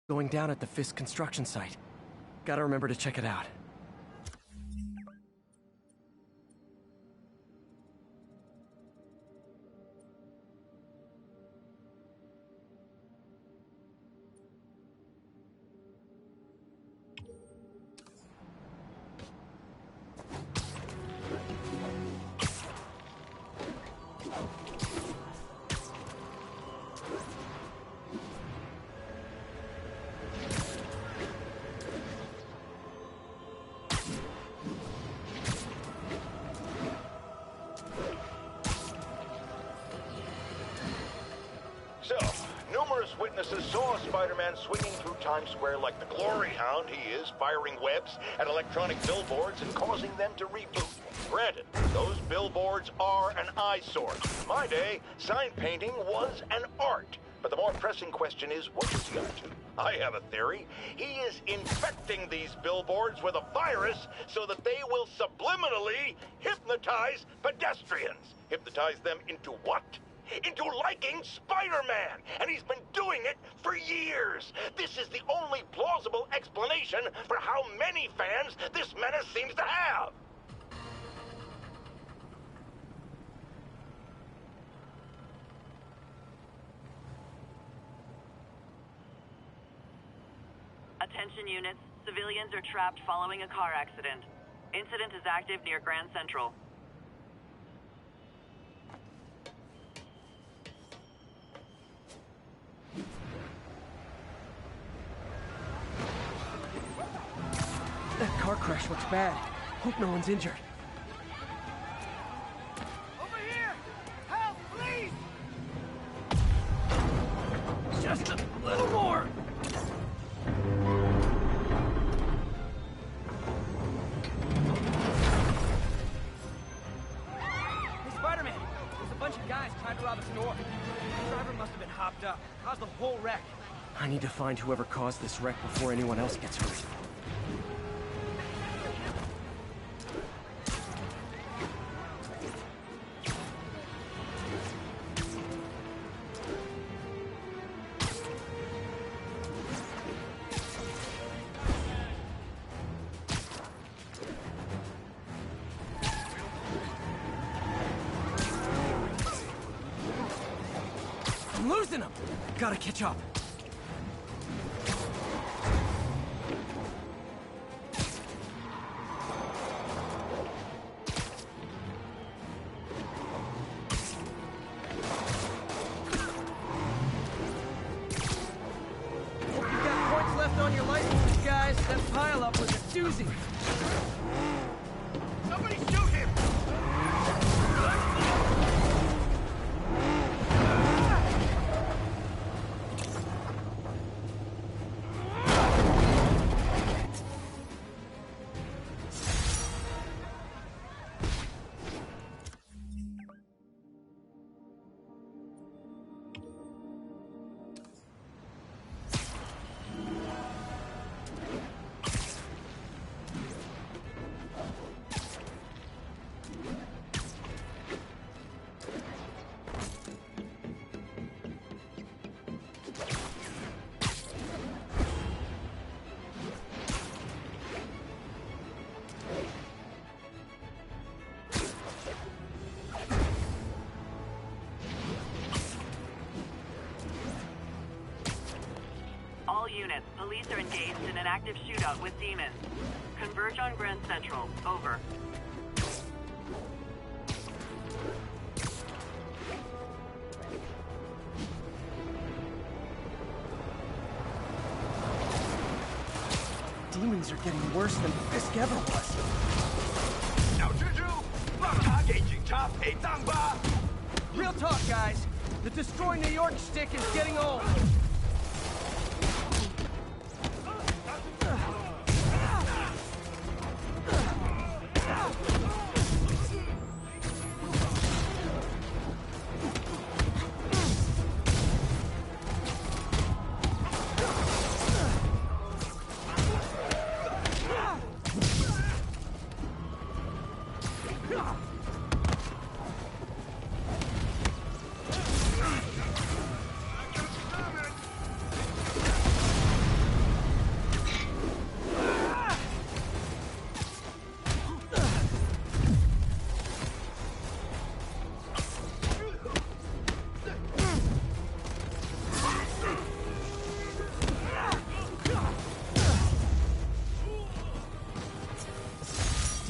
going down at the Fisk construction site. Gotta remember to check it out. So, numerous witnesses saw Spider-Man swinging through Times Square like the glory hound he is, firing webs at electronic billboards and causing them to reboot. Granted, those billboards are an eyesore. In my day, sign painting was an art. But the more pressing question is, what is he up to? I have a theory. He is infecting these billboards with a virus so that they will subliminally hypnotize pedestrians. Hypnotize them into what? Into liking Spider-Man! And he's been doing it for years! This is the only plausible explanation for how many fans this menace seems to have! Attention units, civilians are trapped following a car accident. Incident is active near Grand Central. That car crash looks bad. Hope no one's injured. Over here! Help, please! Just a little more! Hey, Spider-Man! There's a bunch of guys trying to rob a store. The driver must have been hopped up. Caused the whole wreck. I need to find whoever caused this wreck before anyone else gets hurt. I'm losing him! Gotta catch up. Hope you've got points left on your licenses, guys. That pile-up was a doozy. Somebody shoot him! All units, police are engaged in an active shootout with demons. Converge on Grand Central. Over. Demons are getting worse than Fisk ever was. 小蜘蛛，让他给警察陪葬吧！ Real talk, guys. The Destroy New York stick is getting old.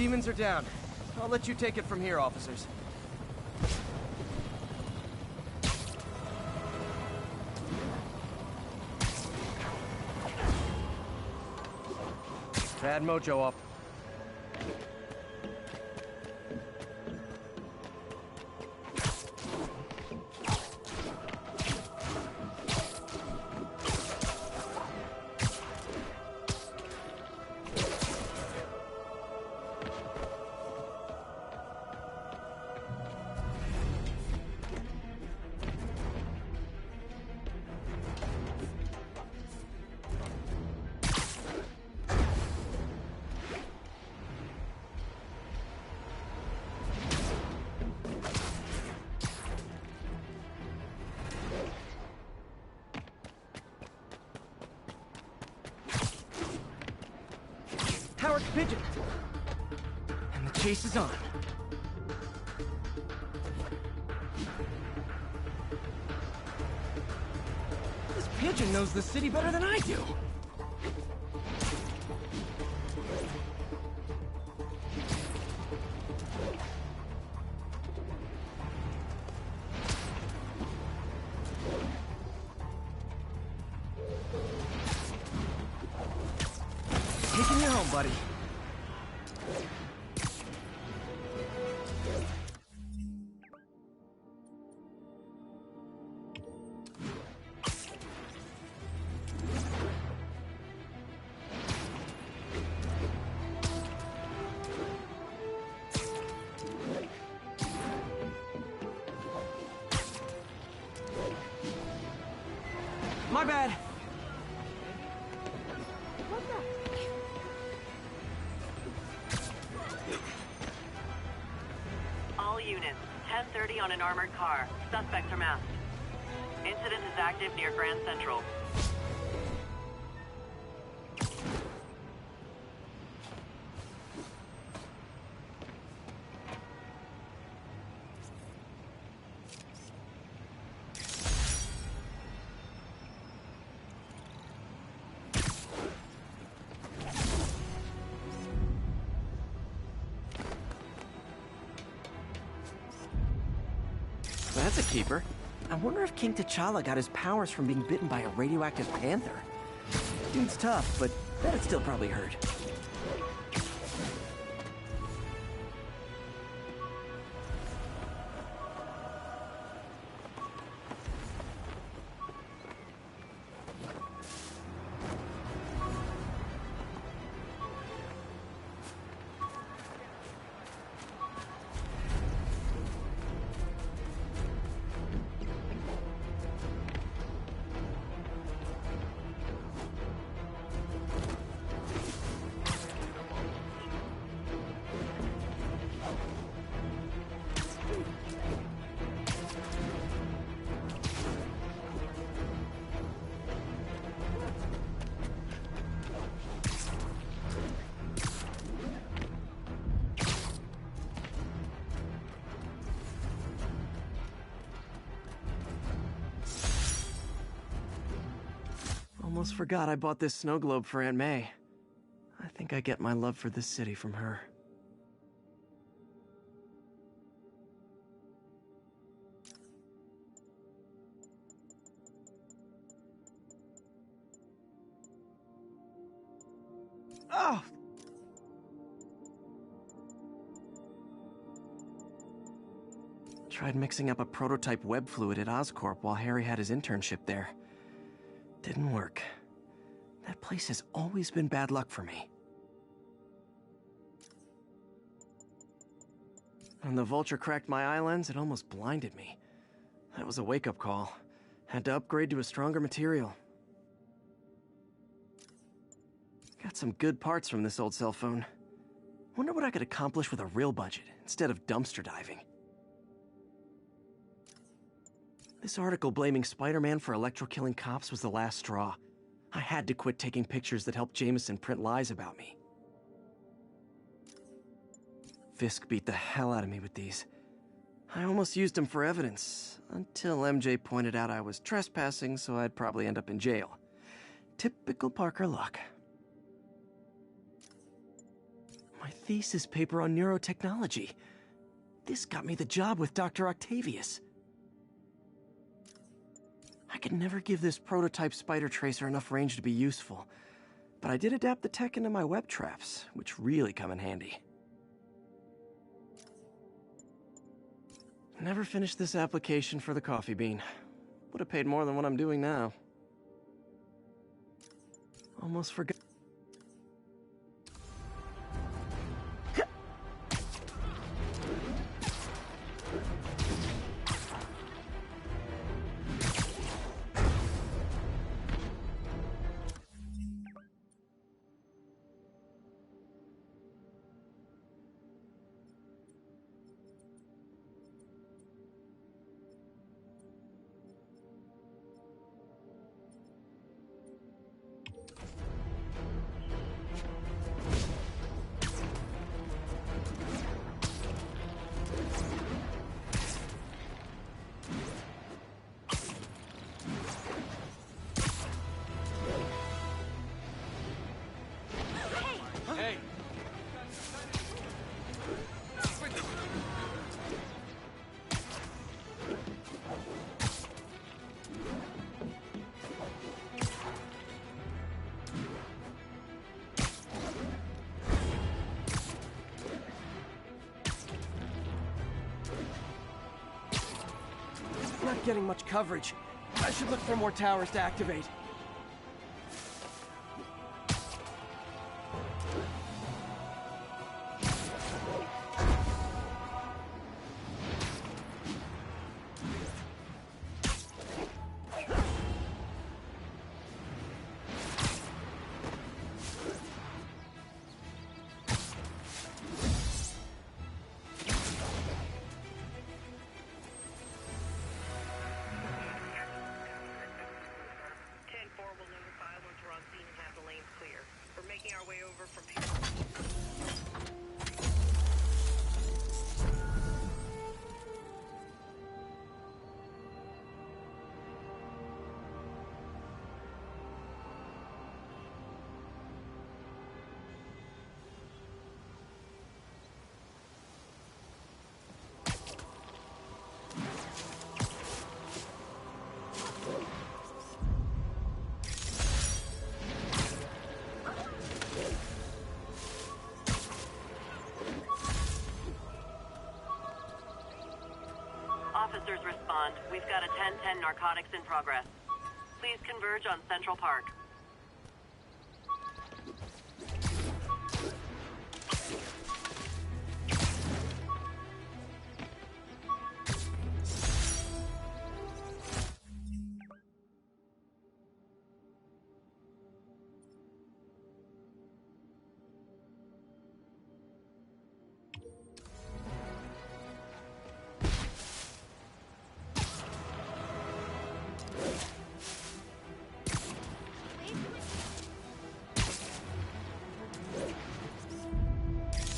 demons are down. I'll let you take it from here, officers. Bad mojo off. Howard's pigeon. And the chase is on. This pigeon knows the city better than I do. Taking you home, buddy. My bad. All units, 10:30 on an armored car. Suspects are masked. Incident is active near Grand Central. That's a keeper. I wonder if King T'Challa got his powers from being bitten by a radioactive panther. Dude's tough, but that'd still probably hurt. Almost forgot I bought this snow globe for Aunt May. I think I get my love for this city from her. Oh! Tried mixing up a prototype web fluid at Oscorp while Harry had his internship there. Didn't work. That place has always been bad luck for me. When the vulture cracked my eye lens, it almost blinded me. That was a wake-up call. Had to upgrade to a stronger material. Got some good parts from this old cell phone. Wonder what I could accomplish with a real budget, instead of dumpster diving. This article blaming Spider-Man for electro-killing cops was the last straw. I had to quit taking pictures that helped Jameson print lies about me. Fisk beat the hell out of me with these. I almost used them for evidence, until MJ pointed out I was trespassing, so I'd probably end up in jail. Typical Parker luck. My thesis paper on neurotechnology. This got me the job with Dr. Octavius. I could never give this prototype spider tracer enough range to be useful, but I did adapt the tech into my web traps, which really come in handy. Never finished this application for the coffee bean. Would have paid more than what I'm doing now. Almost forgot. Not getting much coverage. I should look for more towers to activate. Officers respond. We've got a 10-10 narcotics in progress. Please converge on Central Park.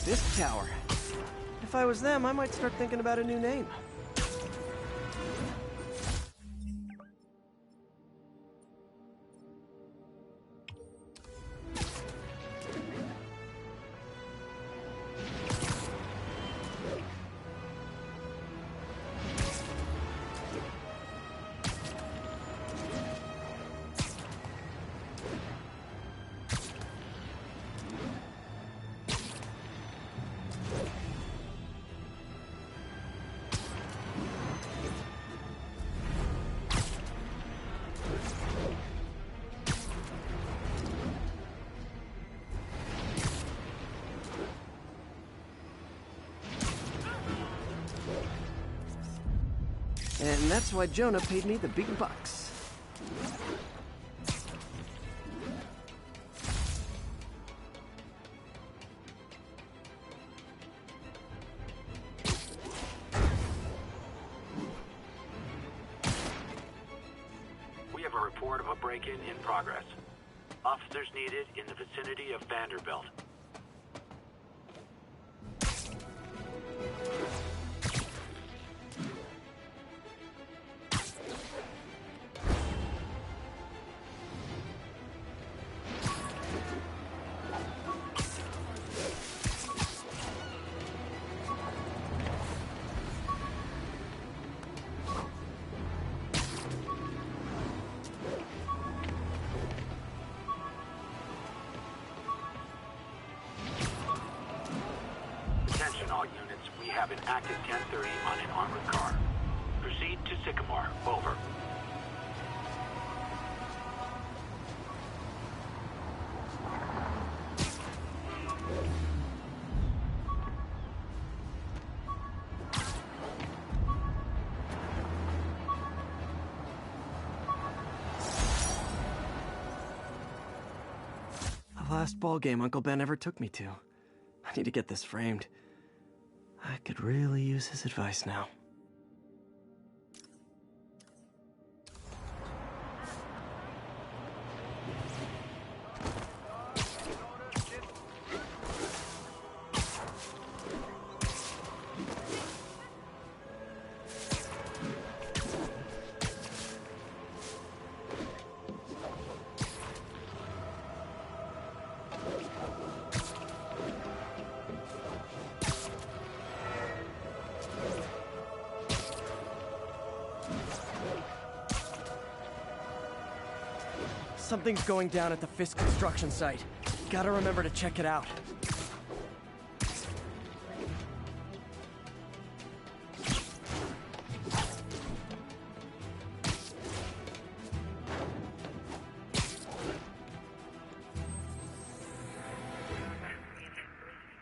This tower. If I was them, I might start thinking about a new name. And that's why Jonah paid me the big bucks. We have a report of a break-in in progress. Officers needed in the vicinity of Vanderbilt. have an active 1030 on an armored car. Proceed to Sycamore. Over. The last ball game Uncle Ben ever took me to. I need to get this framed. I could really use his advice now. Something's going down at the Fisk construction site. Gotta remember to check it out.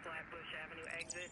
Flatbush Avenue exit.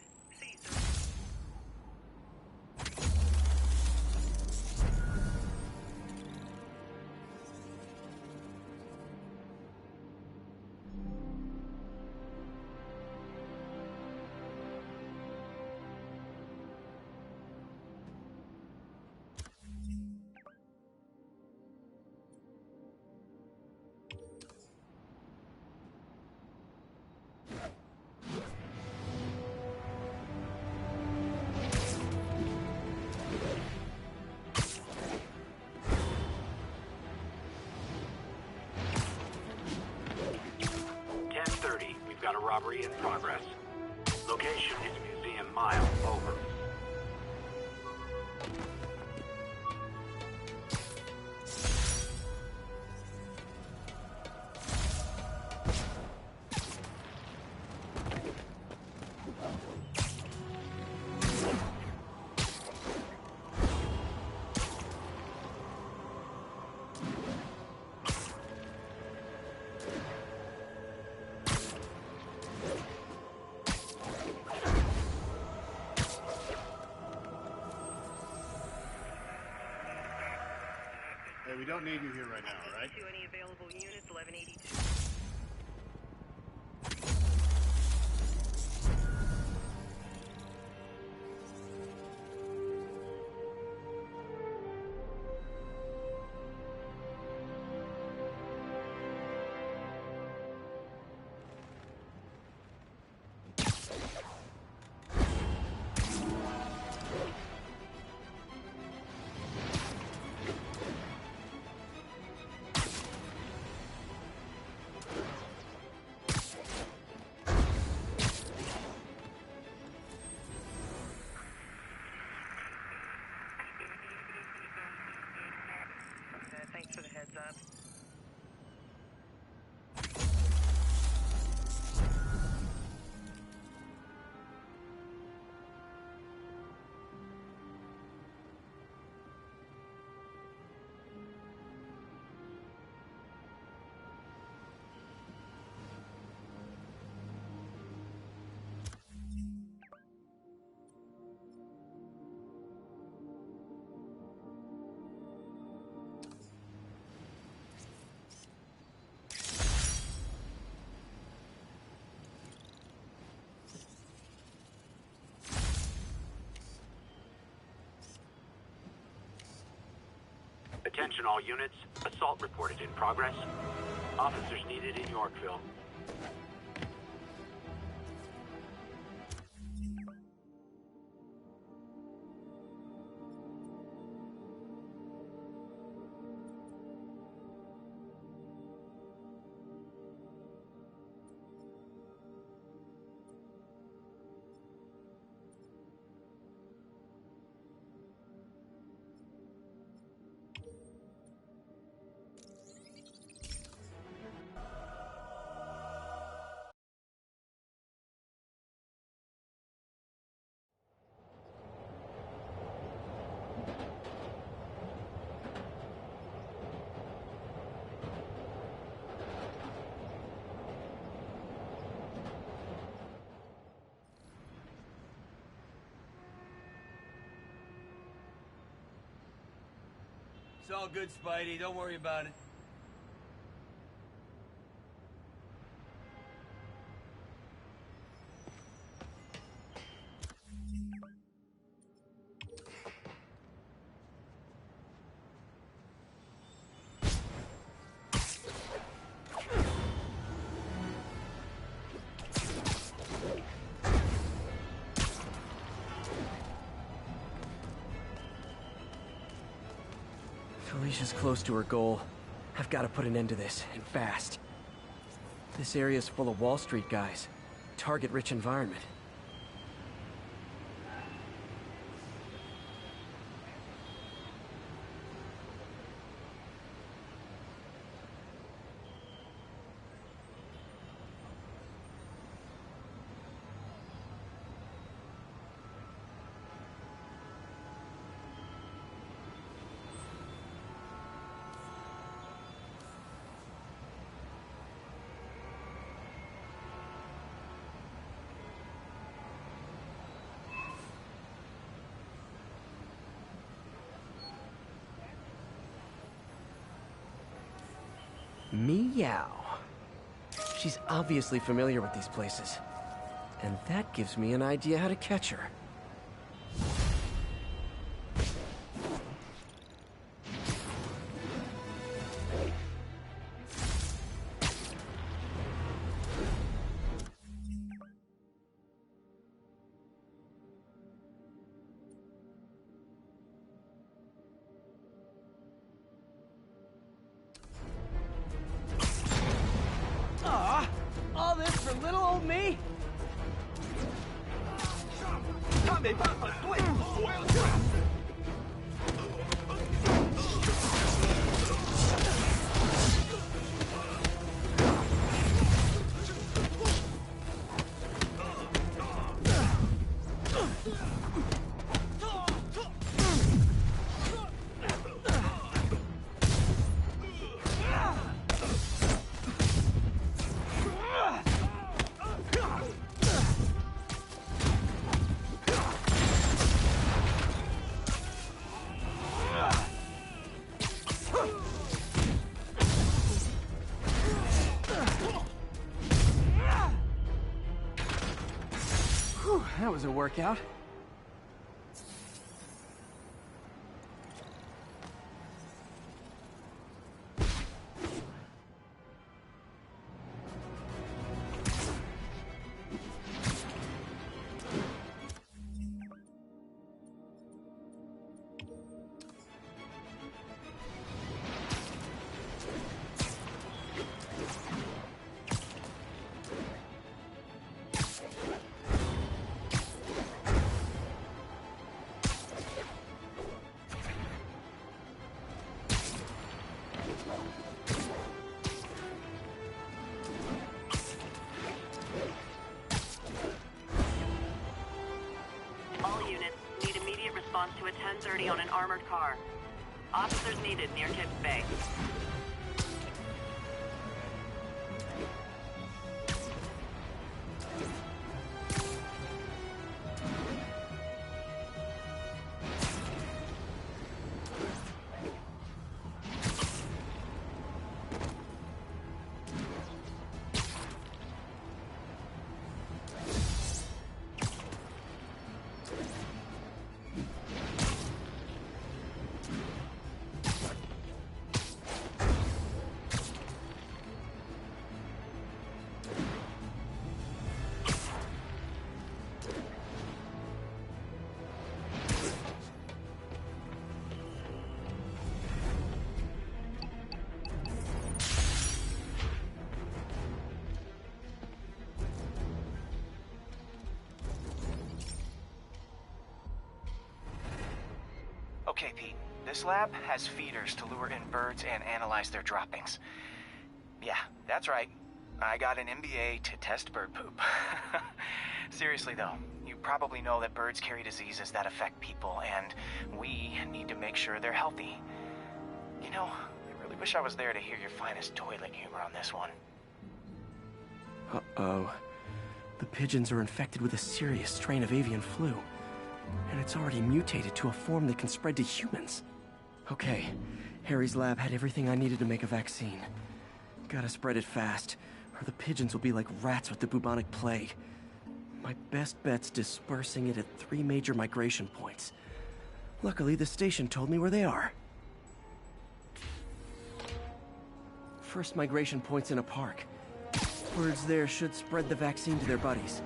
Got a robbery in progress. Location is Museum Mile. Over. Hey, we don't need you here right now, all right? Any available units, 1182. Thanks for the heads up. Attention all units. Assault reported in progress. Officers needed in Yorkville. It's all good, Spidey. Don't worry about it. Felicia's close to her goal. I've got to put an end to this, and fast. This area's full of Wall Street guys. Target-rich environment. Meow. She's obviously familiar with these places. And that gives me an idea how to catch her. All this for little old me? 他没办法对付所有人。That was a workout. To a 1030 on an armored car. Officers needed near Tips Bay. Okay, Pete. This lab has feeders to lure in birds and analyze their droppings. Yeah, that's right. I got an MBA to test bird poop. Seriously though, you probably know that birds carry diseases that affect people, and we need to make sure they're healthy. You know, I really wish I was there to hear your finest toilet humor on this one. Uh-oh. The pigeons are infected with a serious strain of avian flu. And it's already mutated to a form that can spread to humans. Okay, Harry's lab had everything I needed to make a vaccine. Gotta spread it fast, or the pigeons will be like rats with the bubonic plague. My best bet's dispersing it at 3 major migration points. Luckily, the station told me where they are. First migration point's in a park. Birds there should spread the vaccine to their buddies.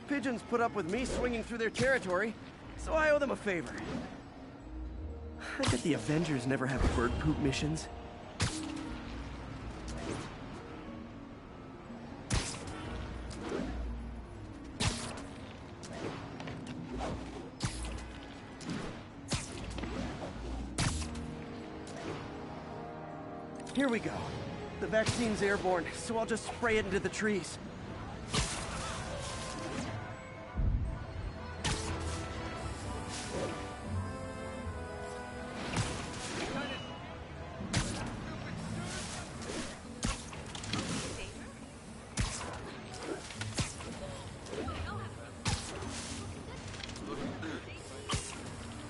Pigeons put up with me swinging through their territory, so I owe them a favor. I bet the Avengers never have bird poop missions. Here we go. The vaccine's airborne, so I'll just spray it into the trees.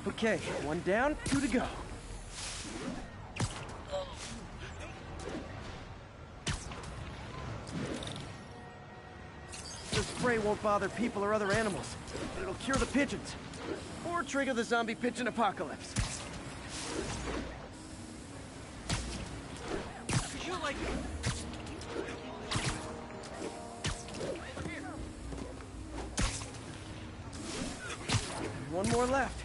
Okay, 1 down, 2 to go. The spray won't bother people or other animals, but it'll cure the pigeons. Or trigger the zombie pigeon apocalypse. Could you, like... One more left.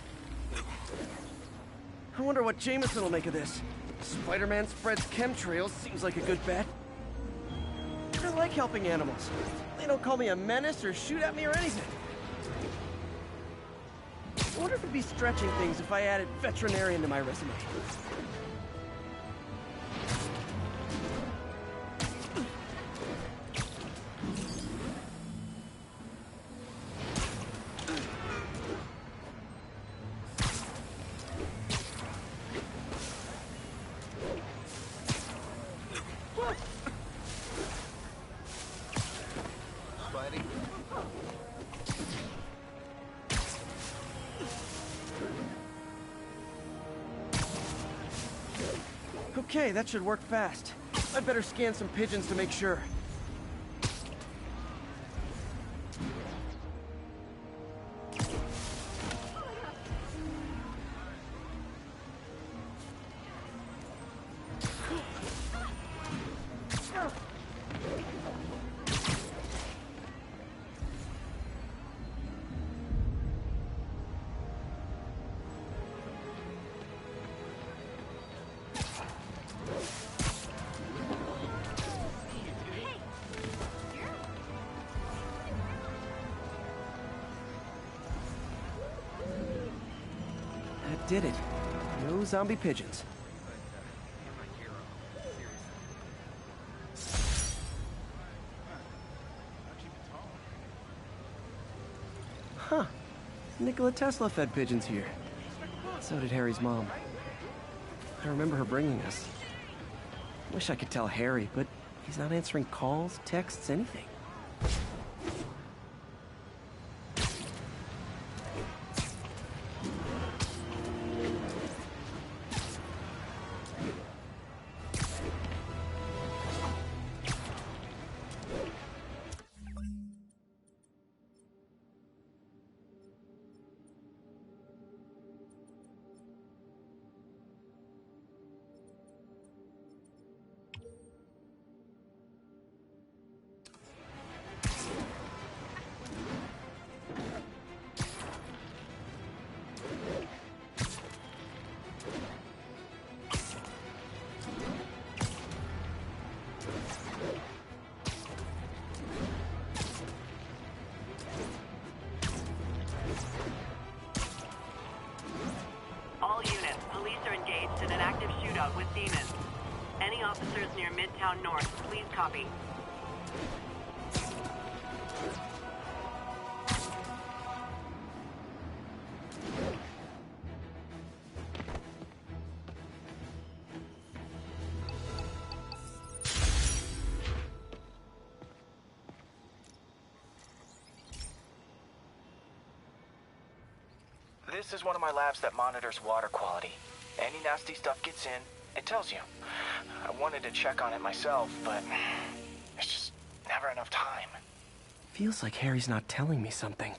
I wonder what Jameson will make of this. Spider-Man spreads chemtrails, seems like a good bet. I like helping animals. They don't call me a menace or shoot at me or anything. I wonder if it'd be stretching things if I added veterinarian to my resume. Okay, that should work fast. I'd better scan some pigeons to make sure. Did it. No zombie pigeons. Huh. Nikola Tesla fed pigeons here. So did Harry's mom. I remember her bringing us. Wish I could tell Harry, but he's not answering calls, texts, anything. With demons. Any officers near Midtown North, please copy. This is one of my labs that monitors water quality. Any nasty stuff gets in, it tells you. I wanted to check on it myself, but there's just never enough time. Feels like Harry's not telling me something.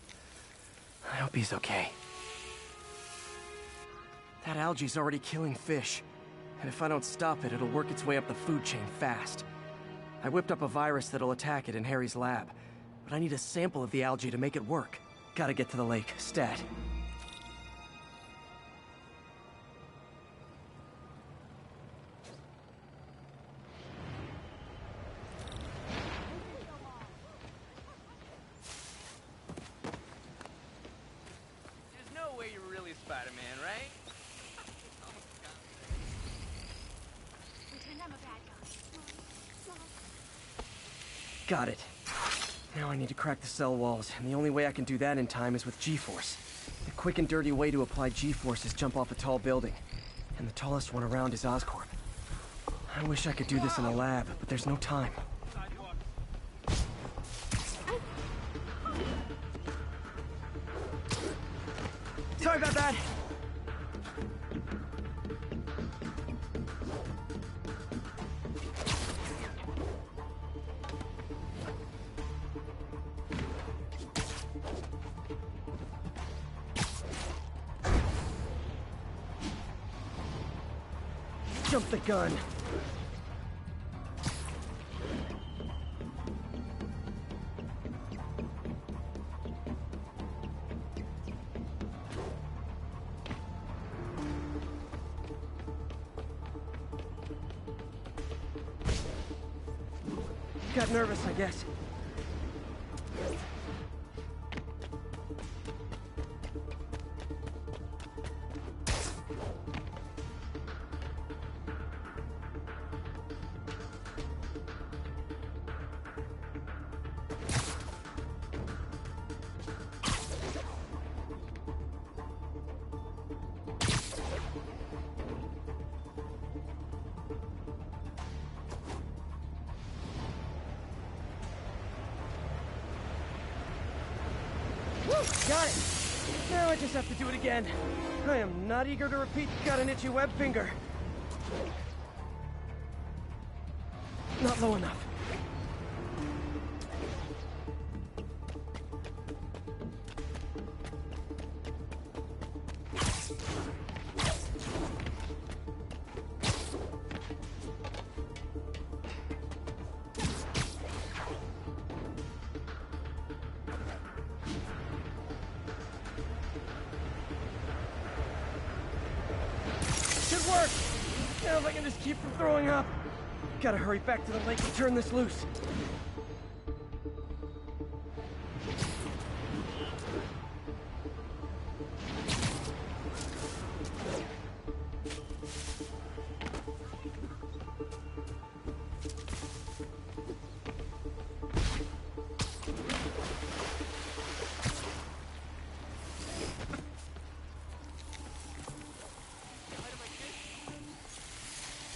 I hope he's okay. That algae's already killing fish. And if I don't stop it, it'll work its way up the food chain fast. I whipped up a virus that'll attack it in Harry's lab. But I need a sample of the algae to make it work. Gotta get to the lake, stat. There's no way you're really Spider-Man, right? Pretend I'm a bad guy. Got it. Now I need to crack the cell walls, and the only way I can do that in time is with G-Force. The quick and dirty way to apply G-Force is jump off a tall building. And the tallest one around is Oscorp. I wish I could do this in a lab, but there's no time. Sorry about that! Jump the gun. Got nervous, I guess. Got it! Now I just have to do it again. I am not eager to repeat got an itchy web finger. Not low enough. Work! Now if I can just keep from throwing up. Gotta hurry back to the lake and turn this loose.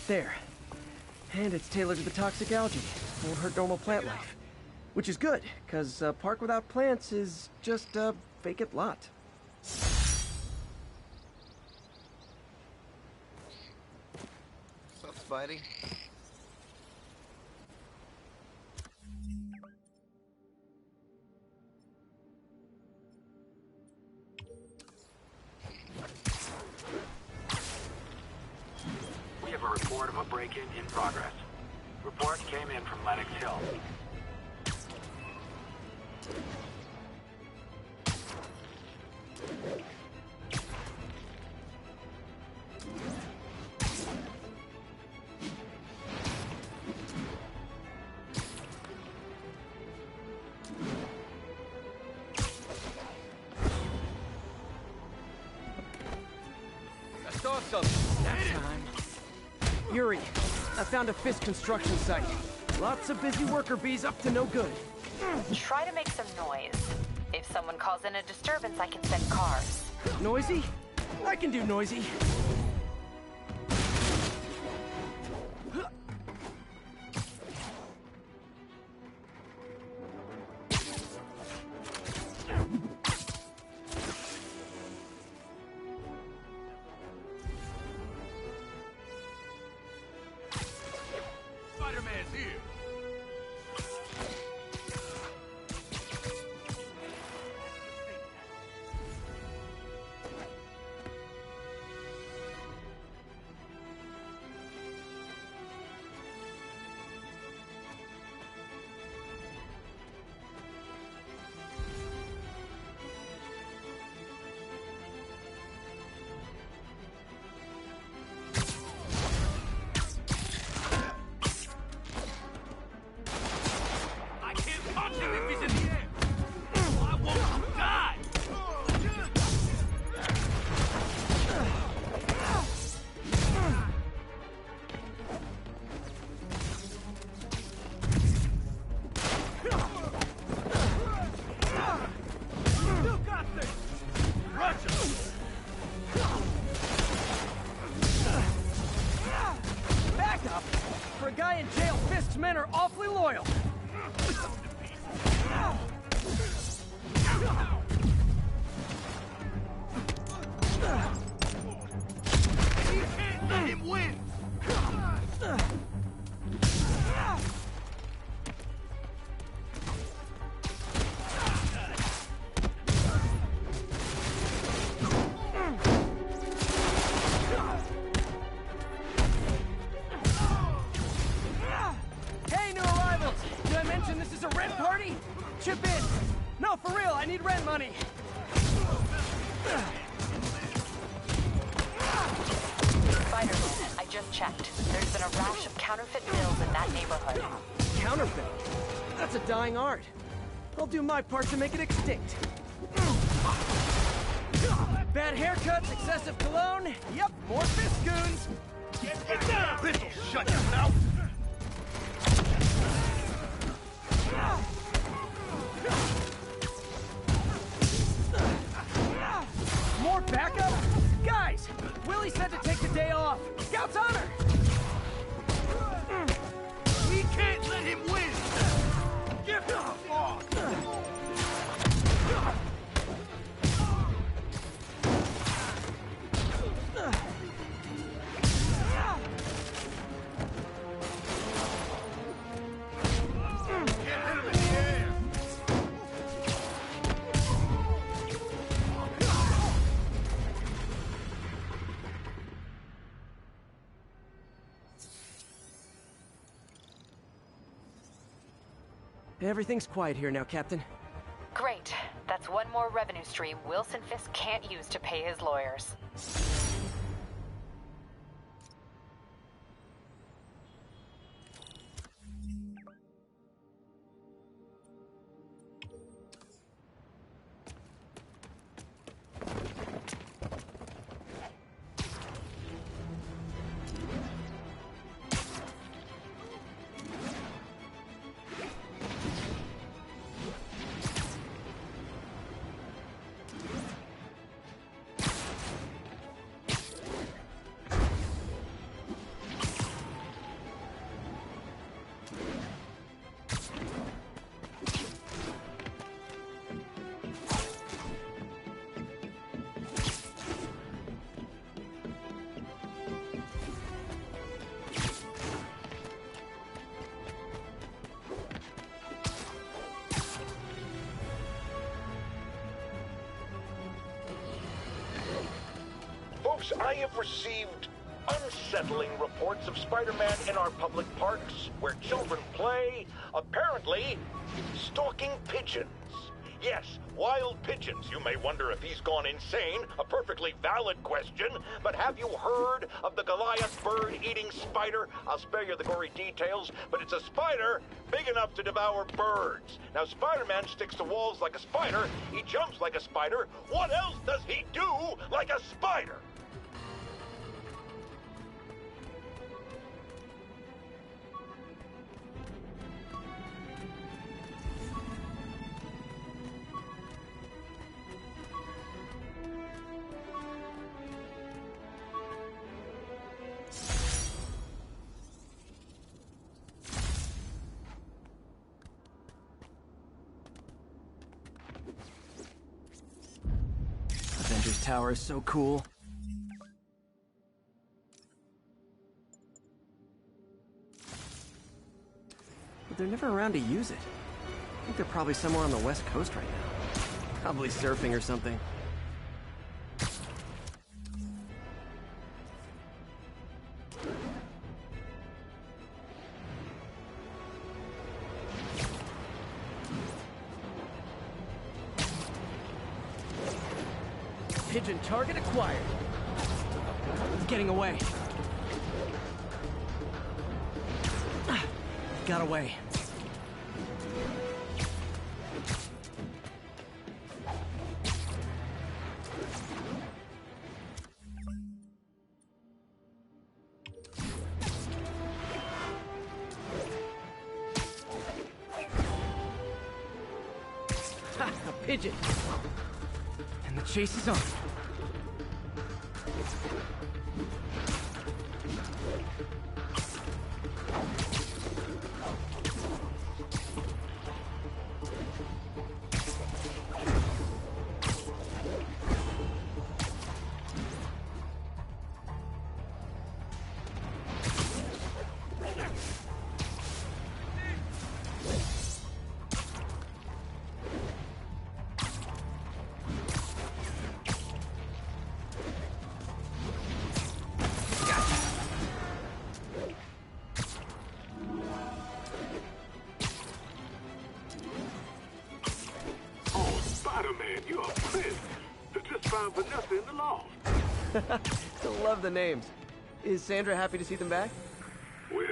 There. And it's tailored to the toxic algae. Won't hurt normal plant life. Which is good, because a park without plants is just a vacant lot. What's up, Spidey? We have a report of a break-in in progress. Report came in from Lenox Hill. I saw something. That time. Yuri, I found a Fisk construction site. Lots of busy worker bees up to no good. Try to make some noise. If someone calls in a disturbance, I can send cars. Noisy? I can do noisy. for real, I need rent money. Spider-Man, I just checked. There's been a rash of counterfeit bills in that neighborhood. Counterfeit? That's a dying art. I'll do my part to make it extinct. Bad haircuts, excessive cologne. Yep, more fist goons. Get down! This'll shut your mouth! More backup? Guys, Willie said to take the day off. Scout's honor! We can't let him win! Get off! Everything's quiet here now, Captain. Great. That's one more revenue stream Wilson Fisk can't use to pay his lawyers. I have received unsettling reports of Spider-Man in our public parks, where children play, apparently stalking pigeons. Yes, wild pigeons. You may wonder if he's gone insane, a perfectly valid question, but have you heard of the Goliath bird-eating spider? I'll spare you the gory details, but it's a spider big enough to devour birds. Now, Spider-Man sticks to walls like a spider, he jumps like a spider. What else does he do like a spider? Avengers Tower is so cool. But they're never around to use it. I think they're probably somewhere on the West Coast right now. Probably surfing or something. Pigeon target acquired. It's getting away. Got away. Ha! A pigeon! And the chase is on. Spider-Man, you're a prince. Just found Vanessa in the loft. I love the names. Is Sandra happy to see them back? Well,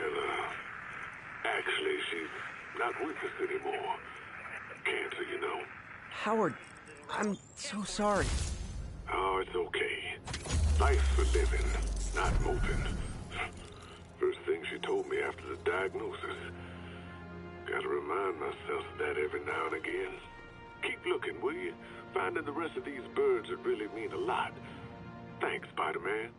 actually, she's not with us anymore. Cancer, you know. Howard, I'm so sorry. Oh, it's okay. Life's for living, not moping. First thing she told me after the diagnosis. Gotta remind myself of that every now and again. Keep looking, will you? Finding the rest of these birds would really mean a lot. Thanks, Spider-Man.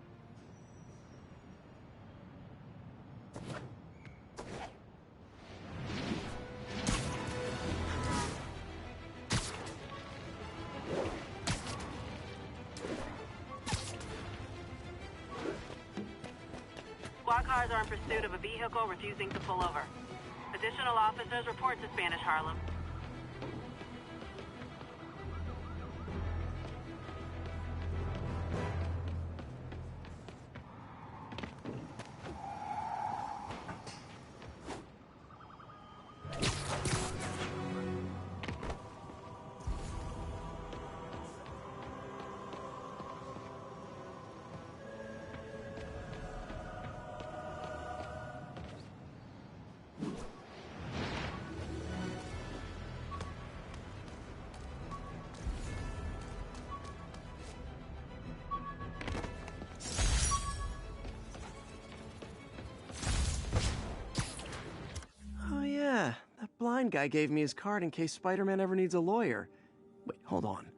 Squad cars are in pursuit of a vehicle refusing to pull over. Additional officers report to Spanish Harlem. Blind guy gave me his card in case Spider-Man ever needs a lawyer. Wait, hold on.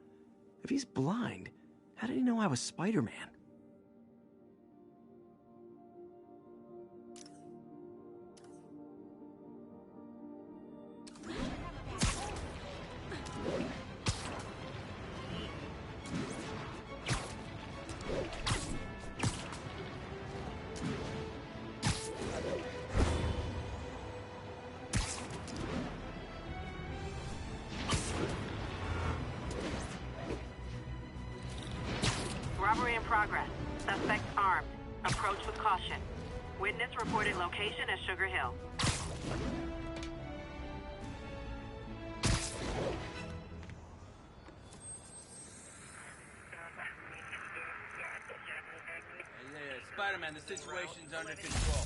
If he's blind, how did he know I was Spider-Man? Robbery in progress. Suspect armed. Approach with caution. Witness reported location as Sugar Hill. Spider-Man, the situation's under control.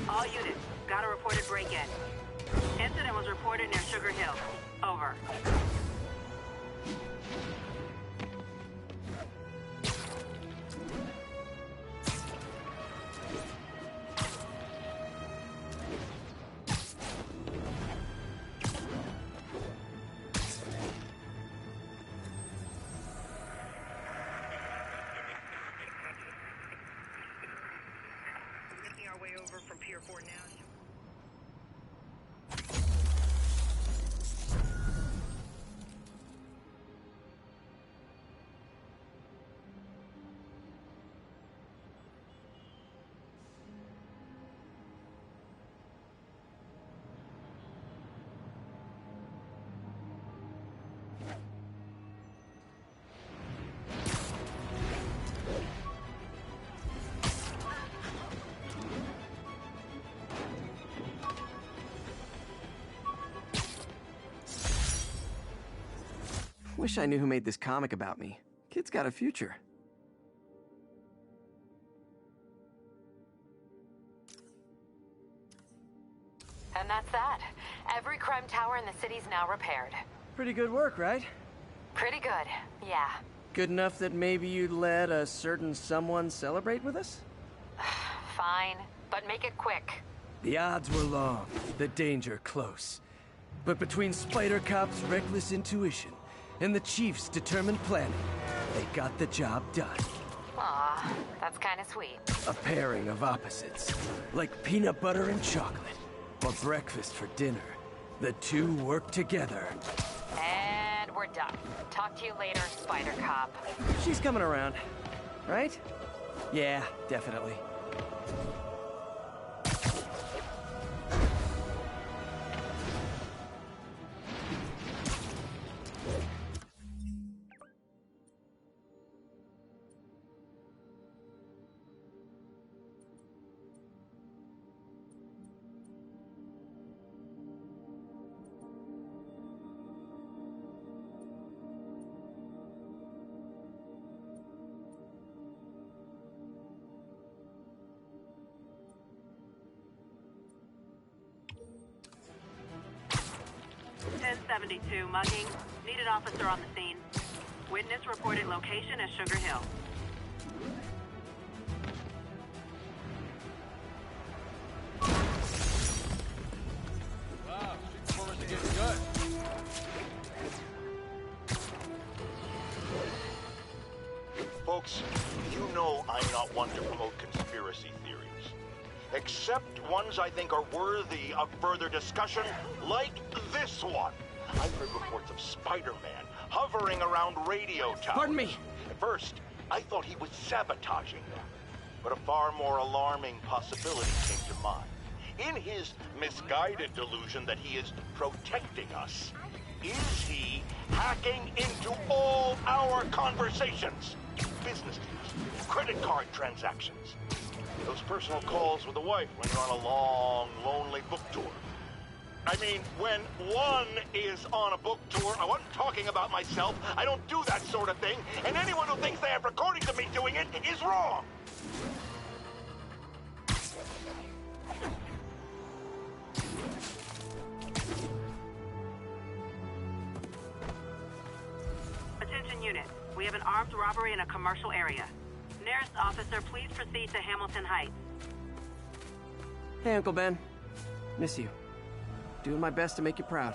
All units, got a reported break-in. Incident was reported near Sugar Hill. Over. Making our way over from Pier 4 now. Wish I knew who made this comic about me. Kid's got a future. And that's that. Every crime tower in the city's now repaired. Pretty good work, right? Pretty good, yeah. Good enough that maybe you'd let a certain someone celebrate with us? Fine, but make it quick. The odds were long, the danger close. But between Spider Cop's reckless intuition and the Chief's determined planning, they got the job done. Aw, that's kind of sweet. A pairing of opposites, like peanut butter and chocolate, or breakfast for dinner. The two work together. And we're done. Talk to you later, Spider Cop. She's coming around, right? Yeah, definitely. Mugging. Needed officer on the scene. Witness reported location as Sugar Hill. Wow, performance is getting good. Folks, you know I'm not one to promote conspiracy theories. Except ones I think are worthy of further discussion, like this one. I've heard reports of Spider-Man hovering around radio towers. Pardon me. At first, I thought he was sabotaging them. But a far more alarming possibility came to mind. In his misguided delusion that he is protecting us, is he hacking into all our conversations? Business deals, credit card transactions, those personal calls with the wife when you're on a long, lonely book tour. I mean, when one is on a book tour, I wasn't talking about myself. I don't do that sort of thing. And anyone who thinks they have recordings of me doing it is wrong. Attention unit. We have an armed robbery in a commercial area. Nearest officer, please proceed to Hamilton Heights. Hey, Uncle Ben. Miss you. Doing my best to make you proud.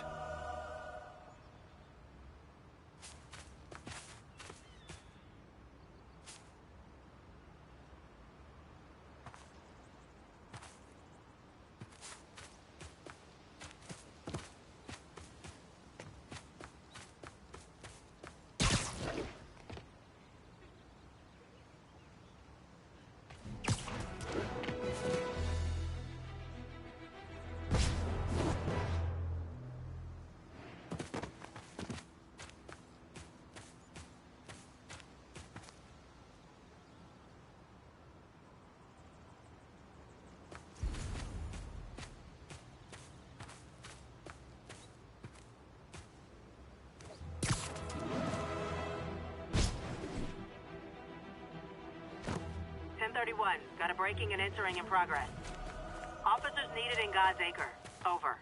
Got a breaking and entering in progress. Officers needed in God's Acre. Over.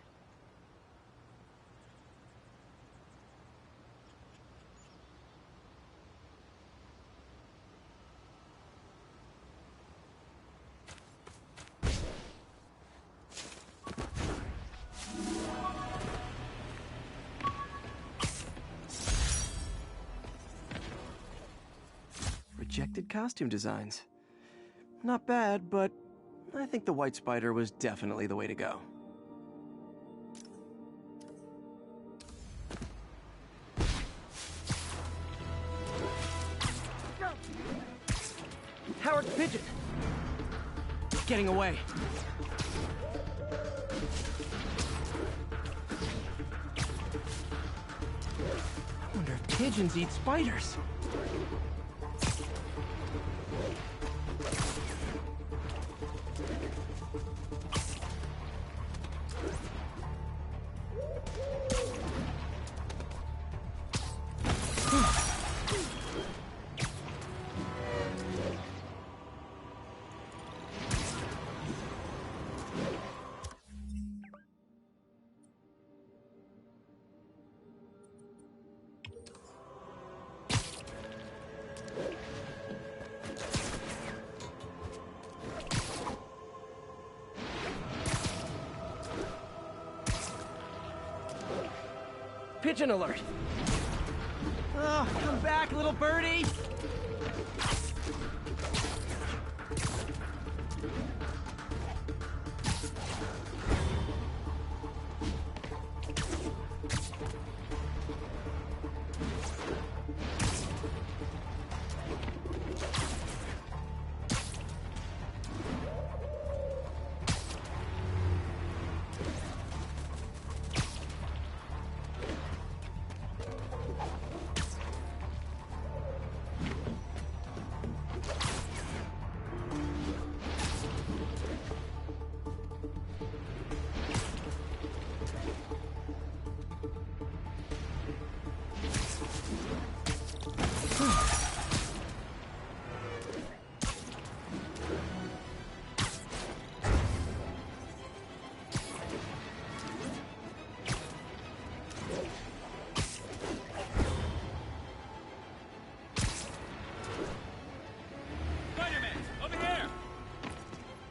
Rejected costume designs. Not bad, but I think the White Spider was definitely the way to go. Howard's pigeon! Getting away. I wonder if pigeons eat spiders. Pigeon alert! Oh, come back, little birdie!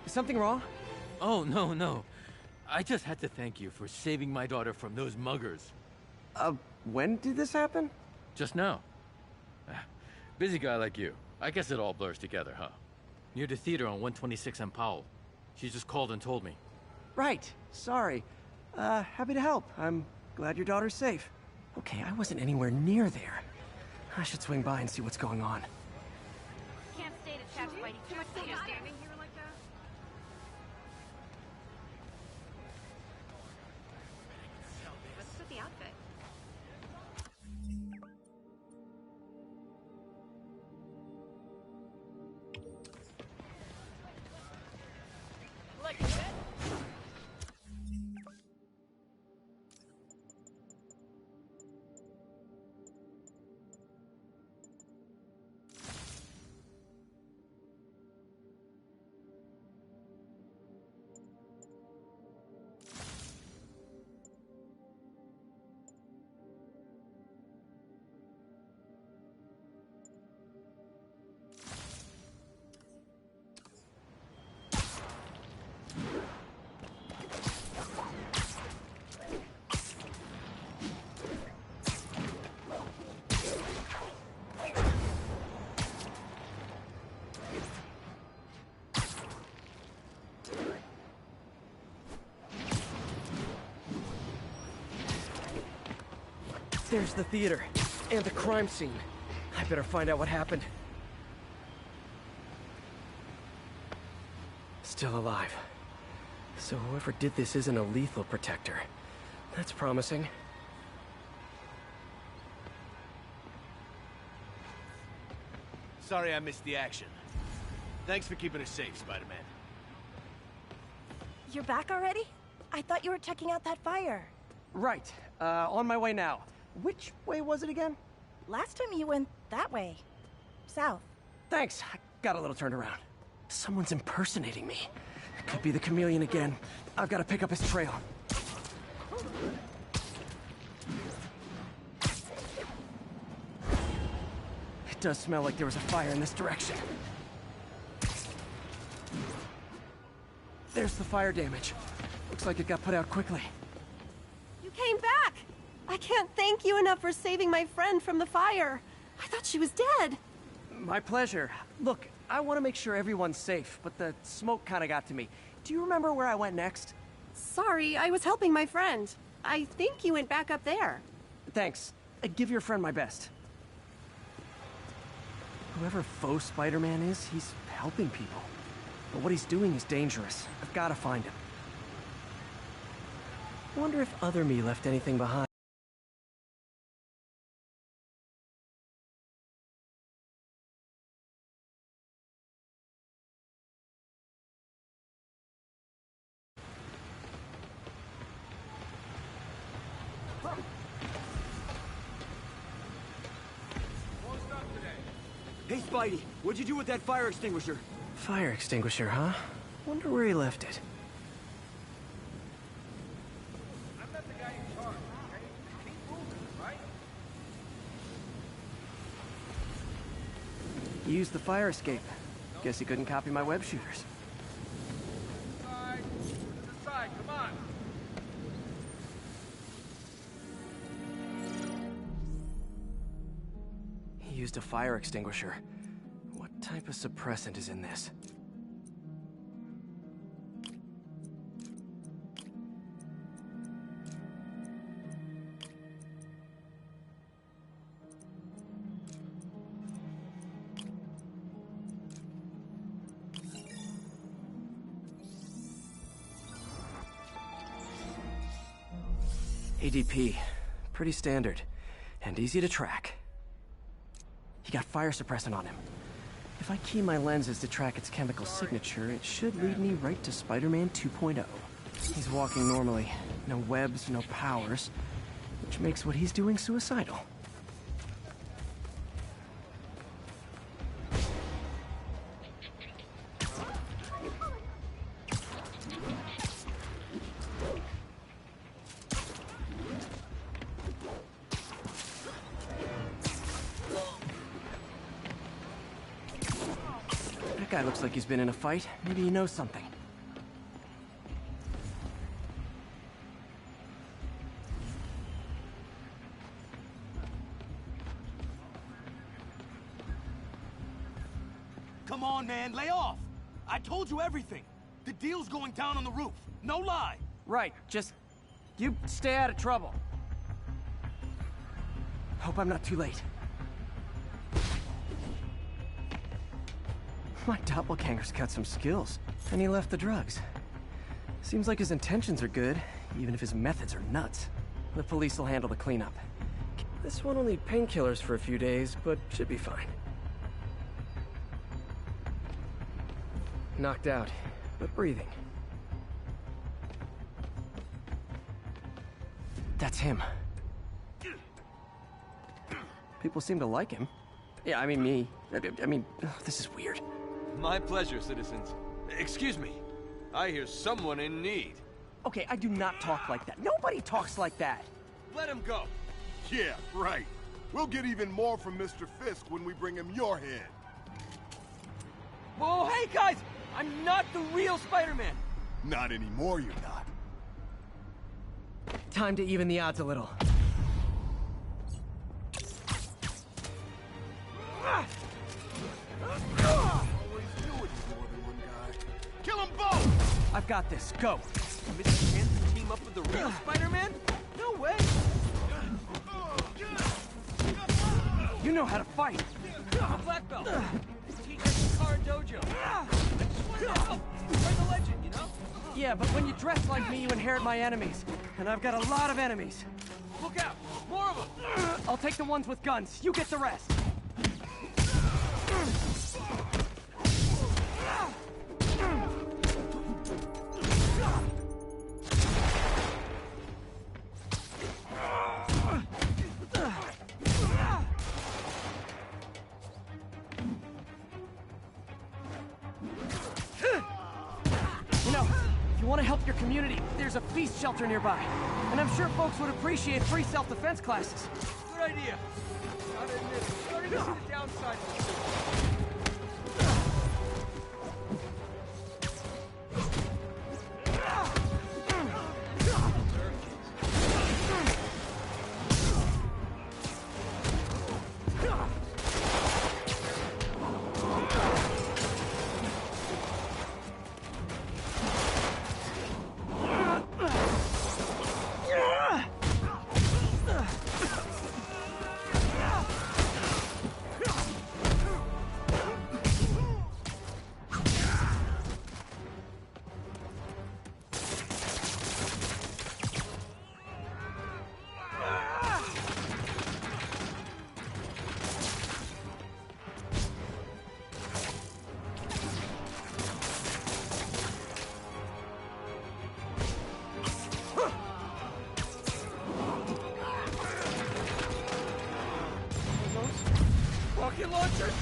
Something wrong? Oh, no. I just had to thank you for saving my daughter from those muggers. When did this happen? Just now. Busy guy like you. I guess it all blurs together, huh? Near the theater on 126 and Powell. She just called and told me. Right. Sorry. Happy to help. I'm glad your daughter's safe. Okay, I wasn't anywhere near there. I should swing by and see what's going on. Can't stay to chat, Spidey. Too much standing here like that. What's with the outfit? There's the theater, and the crime scene. I better find out what happened. Still alive. So whoever did this isn't a lethal protector. That's promising. Sorry I missed the action. Thanks for keeping us safe, Spider-Man. You're back already? I thought you were checking out that fire. Right. On my way now. Which way was it again? Last time you went that way. South. Thanks. I got a little turned around. Someone's impersonating me. Could be the chameleon again. I've got to pick up his trail. It does smell like there was a fire in this direction. There's the fire damage. Looks like it got put out quickly. You came back! I can't thank you enough for saving my friend from the fire. I thought she was dead. My pleasure. Look, I want to make sure everyone's safe, but the smoke kind of got to me. Do you remember where I went next? Sorry, I was helping my friend. I think you went back up there. Thanks. Give your friend my best. Whoever faux Spider-Man is, he's helping people. But what he's doing is dangerous. I've got to find him. Wonder if other me left anything behind. Hey, Spidey, what'd you do with that fire extinguisher? Fire extinguisher, huh? Wonder where he left it. I'm not the guy in charge, okay? Keep moving, right? He used the fire escape. Guess he couldn't copy my web shooters. To the side, come on. He used a fire extinguisher. What type of suppressant is in this? ADP. Pretty standard. And easy to track. He got fire suppressant on him. If I key my lenses to track its chemical signature, it should lead me right to Spider-Man 2.0. He's walking normally. No webs, no powers. Which makes what he's doing suicidal. Guy looks like he's been in a fight. Maybe he knows something. Come on, man, lay off! I told you everything. The deal's going down on the roof. No lie. Right, just... you stay out of trouble. Hope I'm not too late. My doppelganger's got some skills, and he left the drugs. Seems like his intentions are good, even if his methods are nuts. The police will handle the cleanup. This one will need painkillers for a few days, but should be fine. Knocked out, but breathing. That's him. People seem to like him. Yeah, I mean me. I mean, this is weird. My pleasure, citizens. Excuse me. I hear someone in need. Okay, I do not talk like that. Nobody talks like that. Let him go. Yeah, right. We'll get even more from Mr. Fisk when we bring him your head. Whoa, hey guys! I'm not the real Spider-Man! Not anymore, you're not. Time to even the odds a little. Kill them both! I've got this. Go. You missed a chance to team up with the real Spider-Man? No way! You know how to fight. I'm a black belt. Teach us the car dojo. I just wanted to help. Spread the legend, you know? Yeah, but when you dress like me, you inherit my enemies. And I've got a lot of enemies. Look out! More of them! I'll take the ones with guns. You get the rest. If you want to help your community, there's a feast shelter nearby. And I'm sure folks would appreciate free self-defense classes. Good idea. Gotta admit, I'm starting to see the downside of this. Rocket launchers?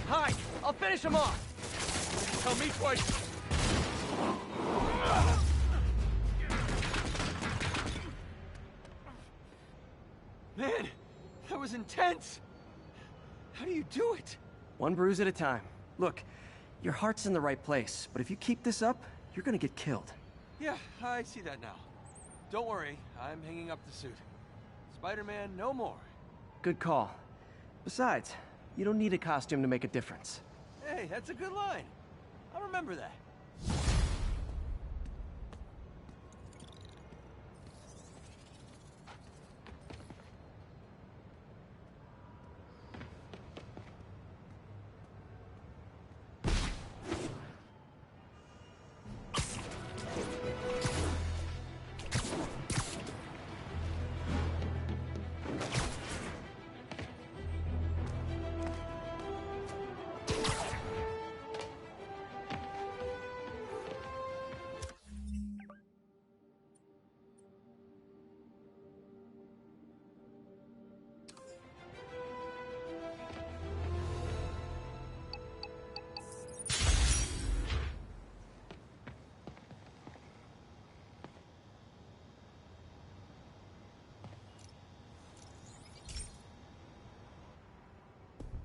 Hi, I'll finish him off. Tell me twice. Man, that was intense. How do you do it? One bruise at a time. Look, your heart's in the right place, but if you keep this up, you're gonna get killed. Yeah, I see that now. Don't worry, I'm hanging up the suit. Spider-Man, no more. Good call. Besides, You don't need a costume to make a difference. Hey, that's a good line. I'll remember that.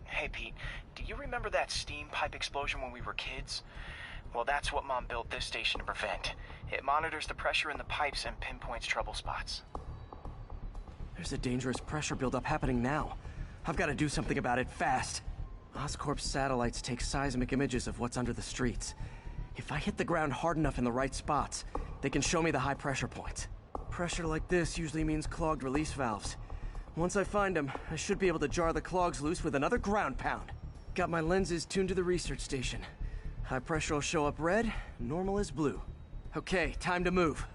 Hey, Pete, do you remember that steam pipe explosion when we were kids? Well, that's what Mom built this station to prevent. It monitors the pressure in the pipes and pinpoints trouble spots. There's a dangerous pressure buildup happening now. I've got to do something about it fast. Oscorp's satellites take seismic images of what's under the streets. If I hit the ground hard enough in the right spots, they can show me the high pressure points. Pressure like this usually means clogged release valves. Once I find them, I should be able to jar the clogs loose with another ground pound. Got my lenses tuned to the research station. High pressure will show up red, normal is blue. Okay, time to move.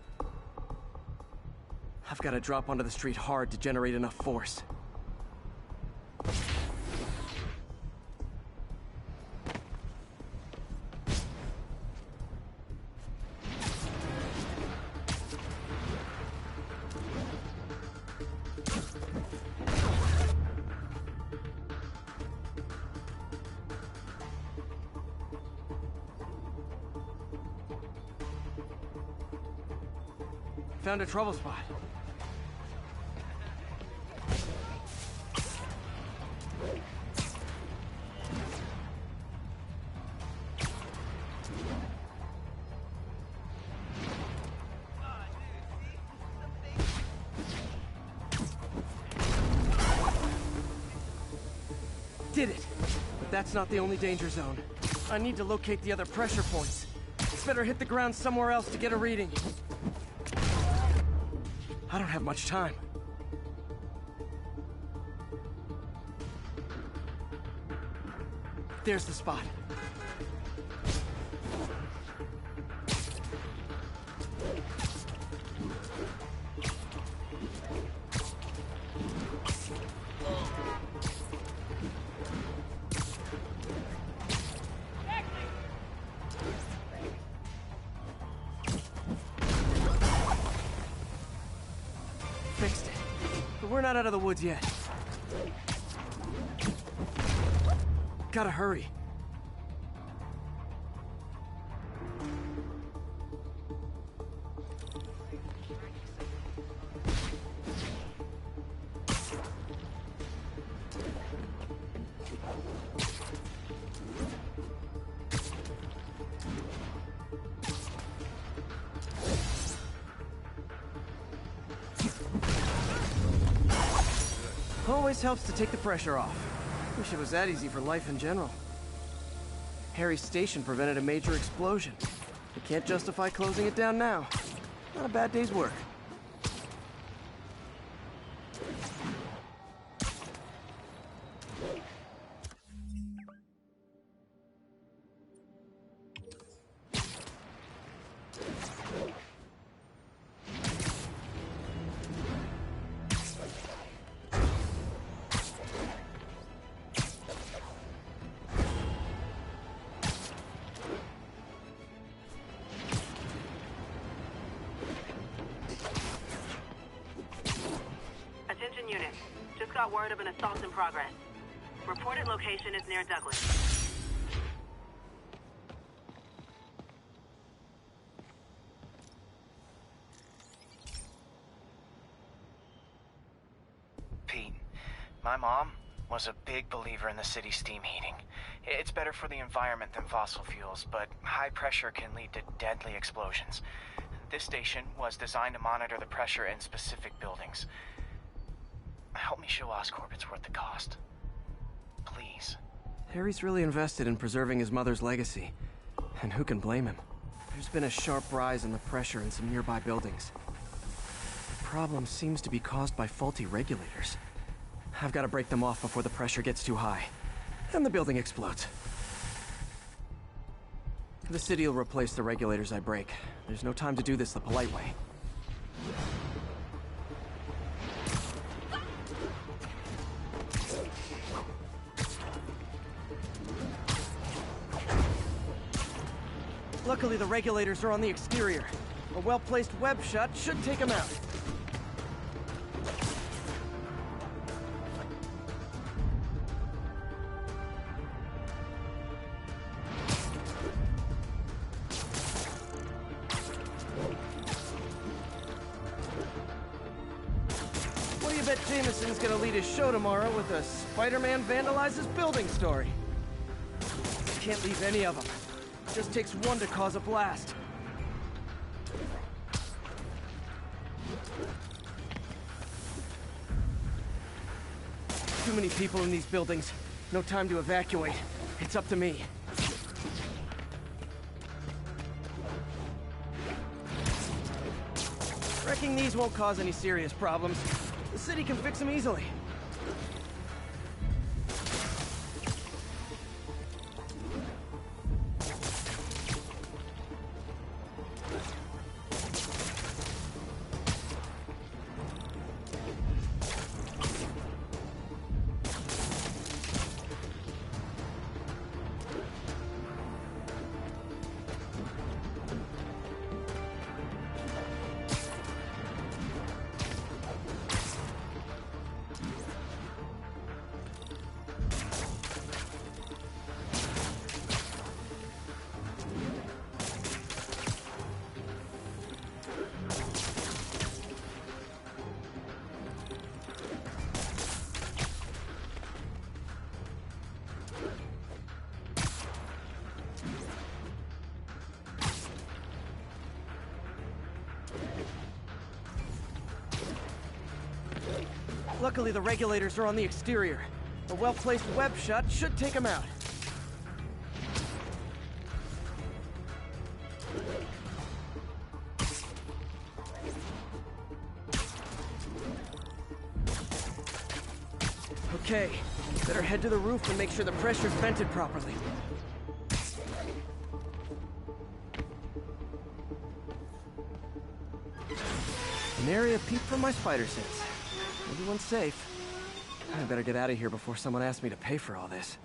I've got to drop onto the street hard to generate enough force. Found a trouble spot. Did it! But that's not the only danger zone. I need to locate the other pressure points. It's better hit the ground somewhere else to get a reading. I don't have much time. There's the spot. Fixed it. But we're not out of the woods yet. Gotta hurry. Always helps to take the pressure off. Wish it was that easy for life in general. Harry's station prevented a major explosion. I can't justify closing it down now. Not a bad day's work. Attention unit. Just got word of an assault in progress. Reported location is near Douglas. Pete, my mom was a big believer in the city's steam heating. It's better for the environment than fossil fuels, but high pressure can lead to deadly explosions. This station was designed to monitor the pressure in specific buildings. Help me show Oscorp it's worth the cost. Please. Harry's really invested in preserving his mother's legacy. And who can blame him? There's been a sharp rise in the pressure in some nearby buildings. The problem seems to be caused by faulty regulators. I've got to break them off before the pressure gets too high. And the building explodes. The city will replace the regulators I break. There's no time to do this the polite way. Luckily, the regulators are on the exterior. A well-placed web shot should take them out. What do you bet Jameson's gonna lead his show tomorrow with a Spiderman vandalizes building story? Can't leave any of them. Just takes one to cause a blast. Too many people in these buildings. No time to evacuate. It's up to me. Wrecking these won't cause any serious problems. The city can fix them easily. Luckily, the regulators are on the exterior. A well-placed web shot should take them out. Okay, better head to the roof and make sure the pressure's vented properly. An area peep from my spider sense. Everyone's safe. I better get out of here before someone asks me to pay for all this.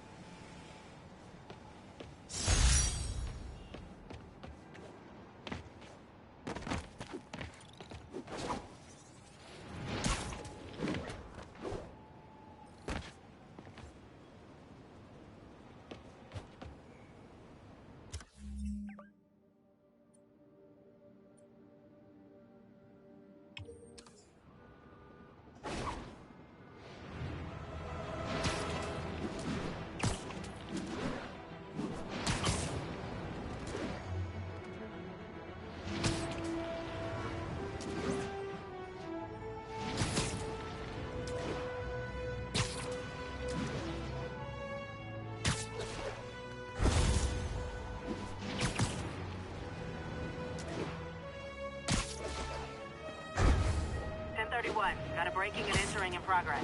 Got a breaking and entering in progress.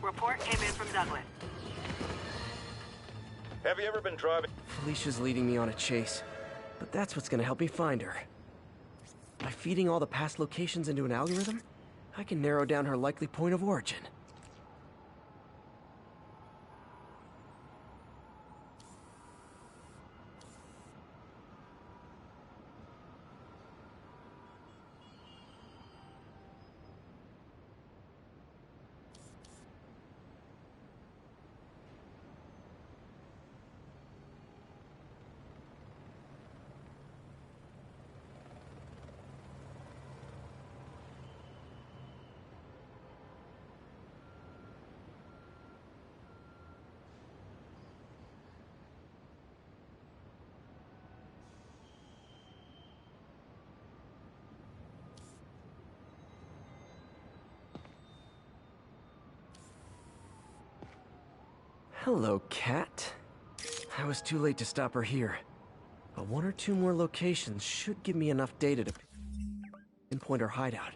Report came in from Douglas. Have you ever been driving? Felicia's leading me on a chase, but that's what's gonna help me find her. By feeding all the past locations into an algorithm, I can narrow down her likely point of origin. Hello, cat. I was too late to stop her here. But one or two more locations should give me enough data to pinpoint her hideout.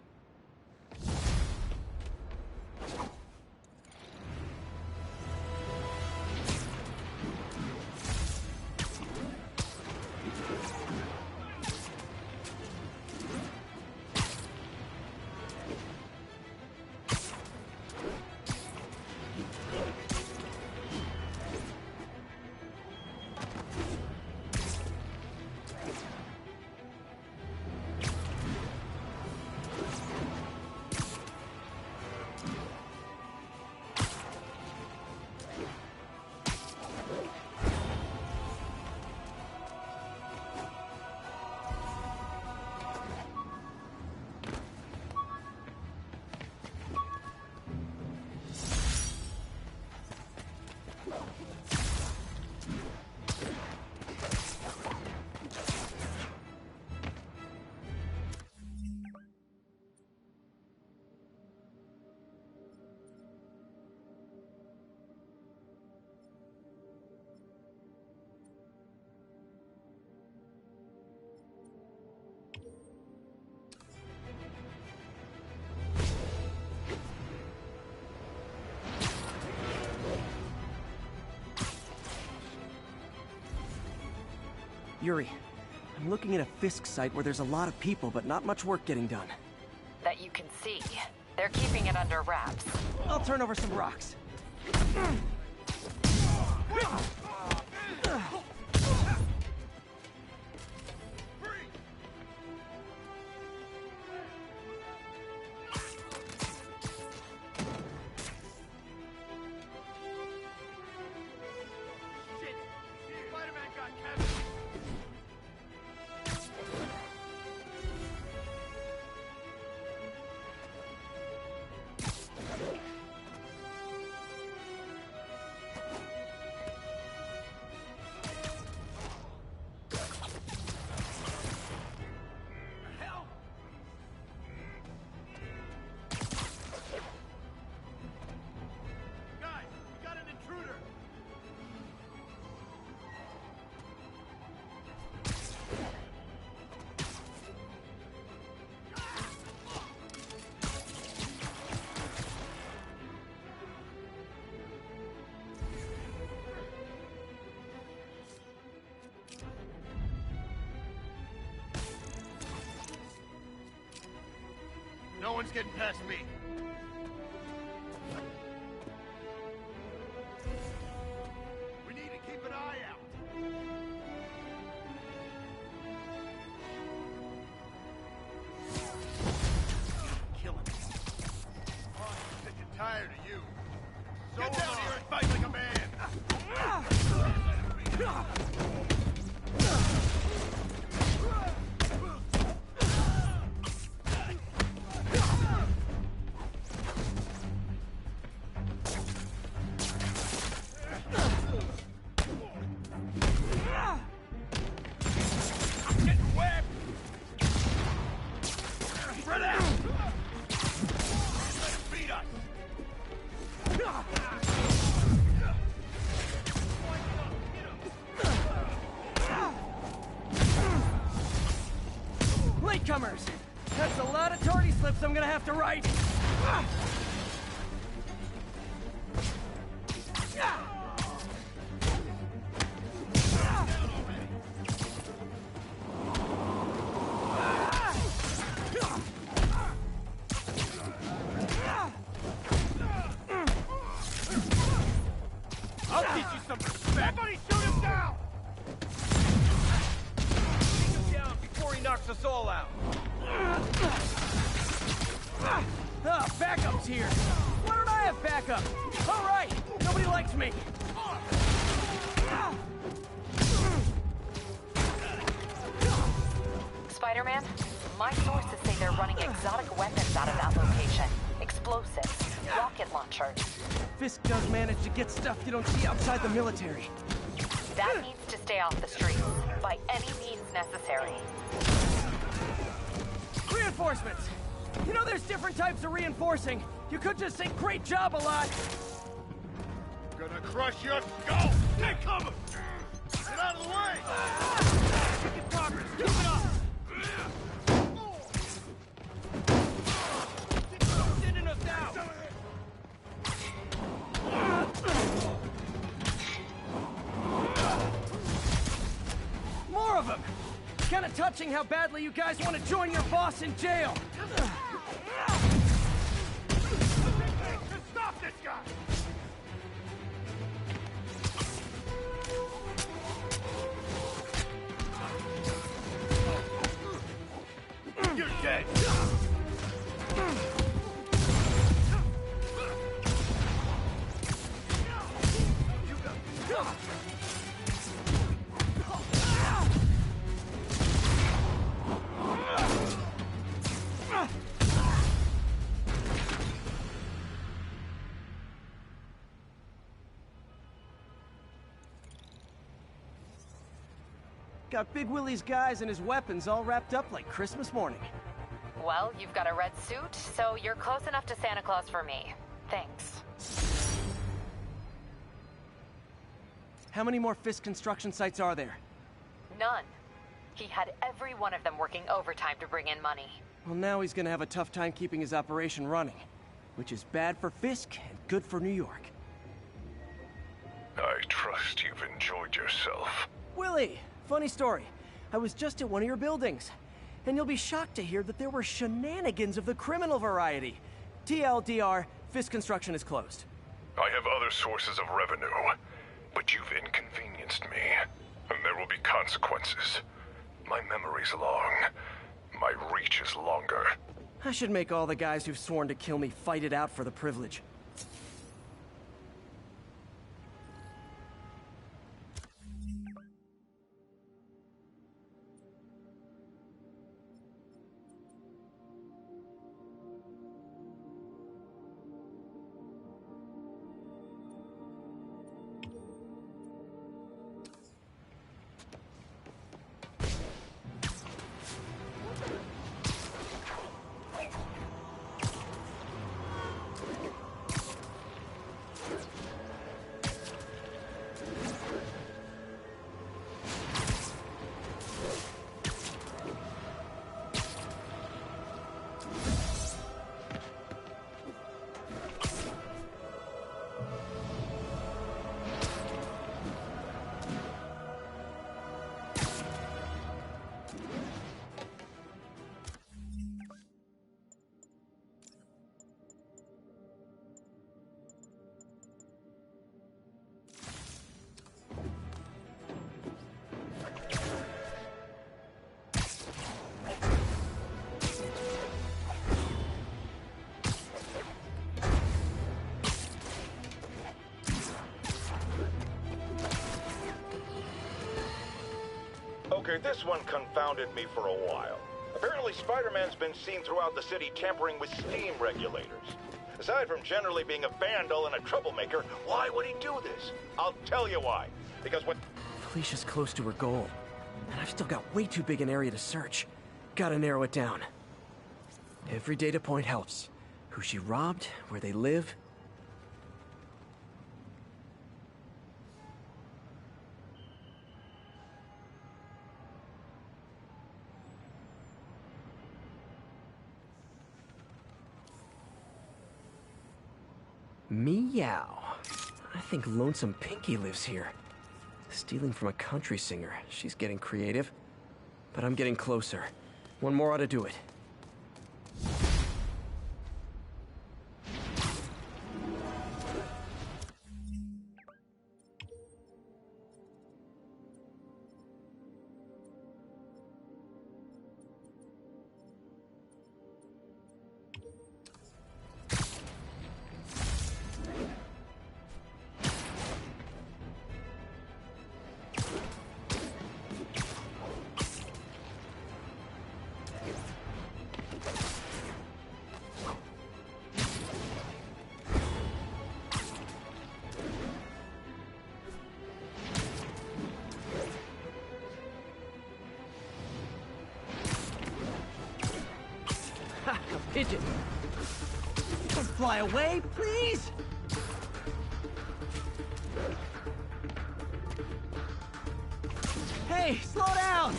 Yuri, I'm looking at a Fisk site where there's a lot of people, but not much work getting done. That you can see. They're keeping it under wraps. I'll turn over some rocks. No one's getting past me. We need to keep an eye out. Kill him. Oh, I'm sick and tired of you. So get down here and fight like a man. Latecomers! That's a lot of tardy slips I'm gonna have to write! I'll teach you some respect. Somebody shoot him down! Take him down before he knocks us all out. Backup's here! Why don't I have backup? All right! Nobody likes me! Spider-Man, my sources say they're running exotic weapons out of that location. Explosives, rocket launchers. Fisk does manage to get stuff you don't see outside the military. That needs to stay off the streets, by any means necessary. Reinforcements! You know there's different types of reinforcing. You could just say great job a lot. Gonna crush your skull! Take cover! Get out of the way! Making progress. Keep it up. Sending us out. More of them. Kind of touching how badly you guys want to join your boss in jail. Stop this guy! You're dead! Got Big Willie's guys and his weapons all wrapped up like Christmas morning. Well, you've got a red suit, so you're close enough to Santa Claus for me. Thanks. How many more Fisk construction sites are there? None. He had every one of them working overtime to bring in money. Well, now he's gonna have a tough time keeping his operation running, which is bad for Fisk and good for New York. I trust you've enjoyed yourself. Willie, funny story. I was just at one of your buildings, and you'll be shocked to hear that there were shenanigans of the criminal variety. TLDR, Fisk construction is closed. I have other sources of revenue, but you've inconvenienced me, and there will be consequences. My memory's long. My reach is longer. I should make all the guys who've sworn to kill me fight it out for the privilege. Okay, this one confounded me for a while. Apparently, Spider-Man's been seen throughout the city tampering with steam regulators. Aside from generally being a vandal and a troublemaker, why would he do this? I'll tell you why. Because when... Felicia's close to her goal, and I've still got way too big an area to search. Gotta narrow it down. Every data point helps. Who she robbed, where they live. Meow. I think Lonesome Pinky lives here. Stealing from a country singer. She's getting creative. But I'm getting closer. One more ought to do it. Pigeon. Don't fly away, please! Hey, slow down!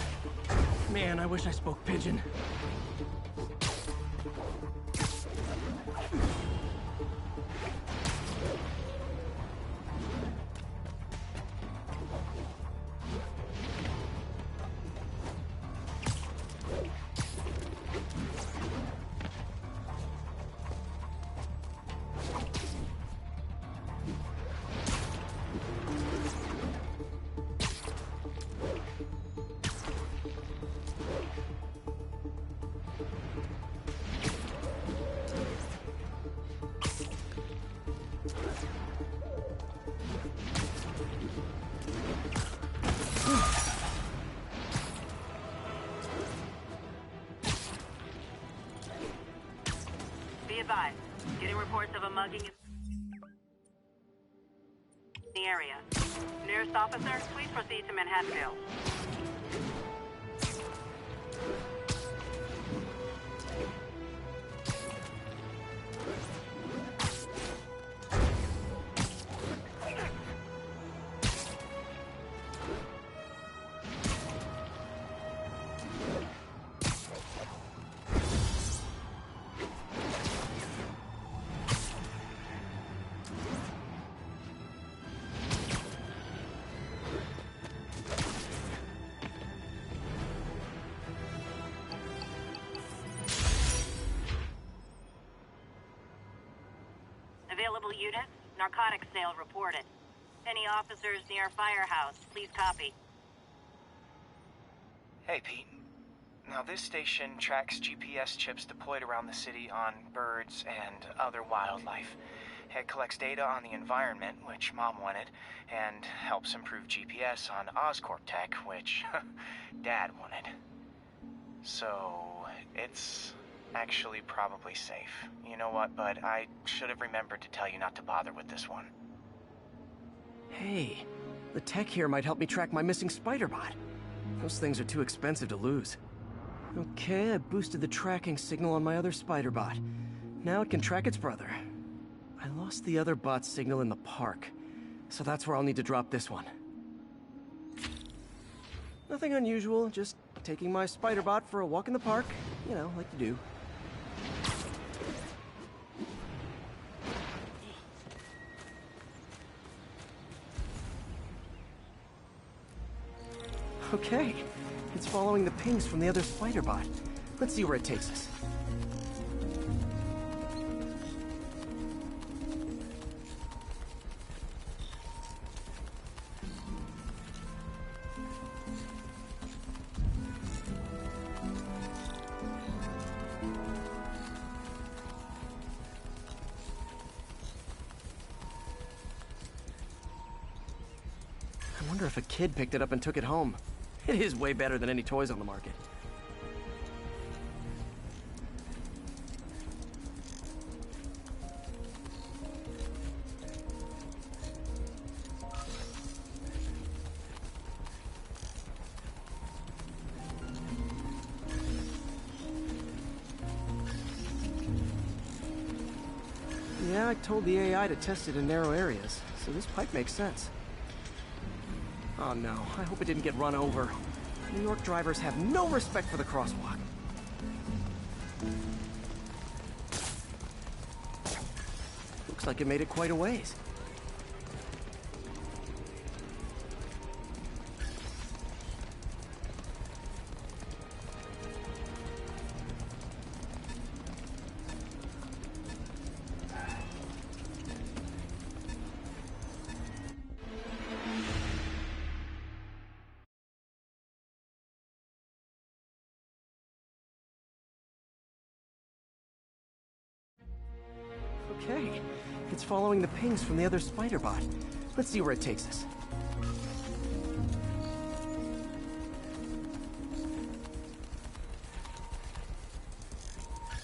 Man, I wish I spoke pigeon. Be advised, getting reports of a mugging in the area. Nearest officer, please proceed to Manhattanville. Available units, narcotics sale reported. Any officers near Firehouse, please copy. Hey, Pete. Now, this station tracks GPS chips deployed around the city on birds and other wildlife. It collects data on the environment, which Mom wanted, and helps improve GPS on Oscorp tech, which Dad wanted. So, it's actually probably safe. You know what, bud? I should have remembered to tell you not to bother with this one. Hey, the tech here might help me track my missing Spiderbot. Those things are too expensive to lose. Okay, I boosted the tracking signal on my other Spiderbot. Now it can track its brother. I lost the other bot's signal in the park, so that's where I'll need to drop this one. Nothing unusual, just taking my Spiderbot for a walk in the park. You know, like you do. Okay, it's following the pings from the other Spiderbot. Let's see where it takes us. I wonder if a kid picked it up and took it home. It is way better than any toys on the market. Yeah, I told the AI to test it in narrow areas, so this pipe makes sense. Oh no, I hope it didn't get run over. New York drivers have no respect for the crosswalk. Looks like it made it quite a ways. Okay, it's following the pings from the other Spiderbot. Let's see where it takes us.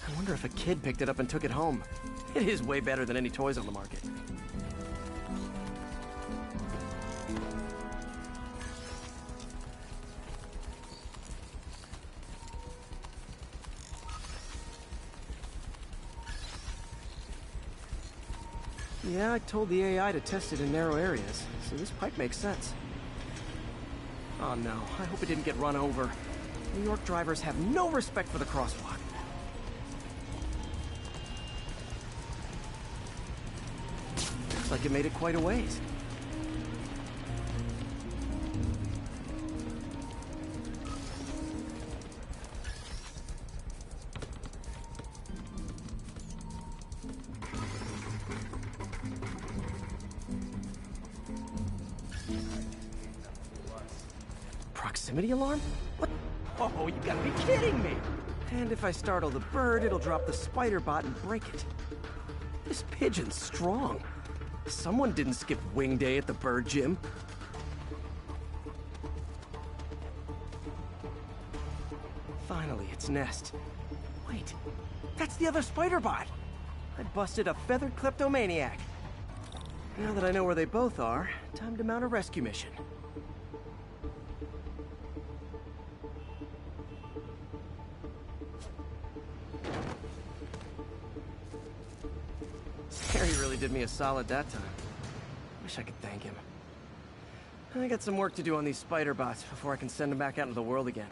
I wonder if a kid picked it up and took it home. It is way better than any toys on the market. Yeah, I told the AI to test it in narrow areas, so this pipe makes sense. Oh no, I hope it didn't get run over. New York drivers have no respect for the crosswalk. Looks like it made it quite a ways. Proximity alarm? What? Oh, you gotta be kidding me! And if I startle the bird, it'll drop the spider bot and break it. This pigeon's strong. Someone didn't skip wing day at the bird gym. Finally, its nest. Wait, that's the other spider bot! I busted a feathered kleptomaniac. Now that I know where they both are, time to mount a rescue mission. Harry really did me a solid that time. Wish I could thank him. I got some work to do on these spider bots before I can send them back out into the world again.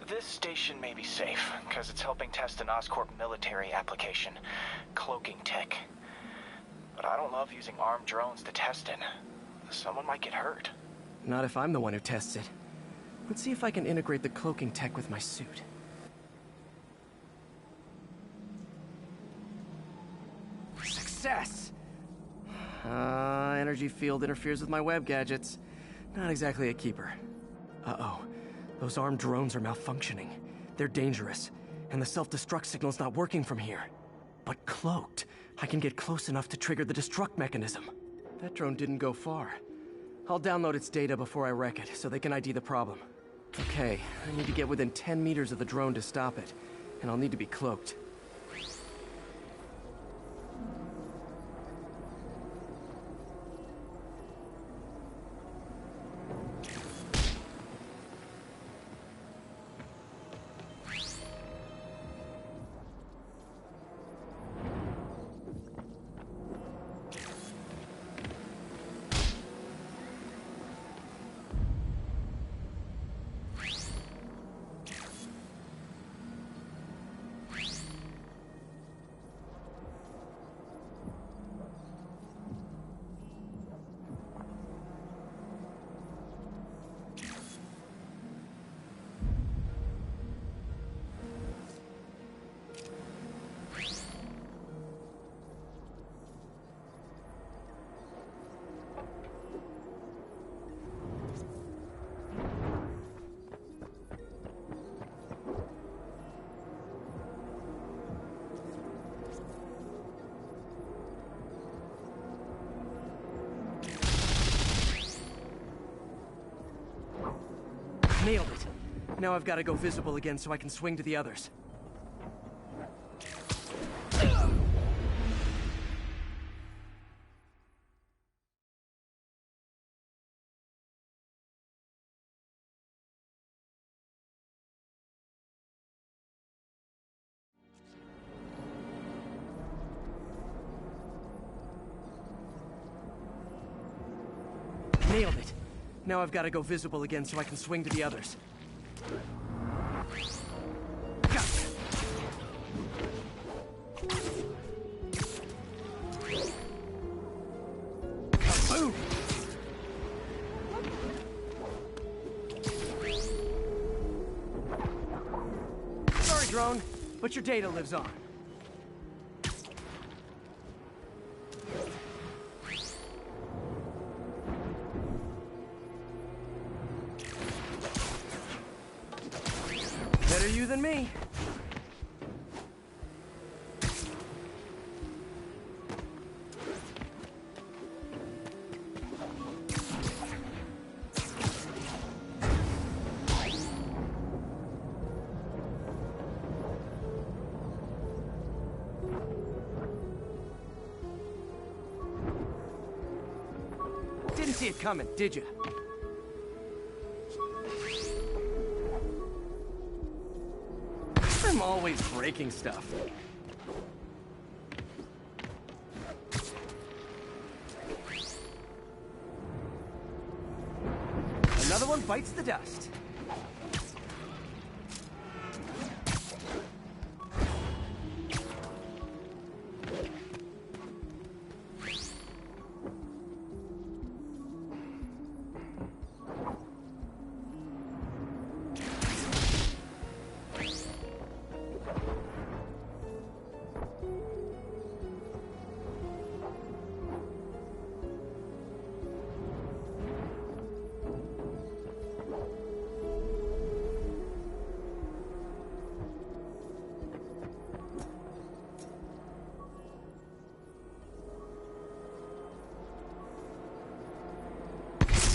This station may be safe, because it's helping test an Oscorp military application, cloaking tech. But I don't love using armed drones to test it. Someone might get hurt. Not if I'm the one who tests it. Let's see if I can integrate the cloaking tech with my suit. Success! Energy field interferes with my web gadgets. Not exactly a keeper. Uh-oh. Those armed drones are malfunctioning. They're dangerous, and the self-destruct signal's not working from here. But cloaked, I can get close enough to trigger the destruct mechanism. That drone didn't go far. I'll download its data before I wreck it, so they can ID the problem. Okay, I need to get within 10 meters of the drone to stop it, and I'll need to be cloaked. Nailed it. Now I've got to go visible again so I can swing to the others. Nailed it. Now I've got to go visible again so I can swing to the others. Gotcha. Boom! Sorry, drone, but your data lives on. Better you than me. Didn't see it coming, did you? I'm always breaking stuff. Another one bites the dust.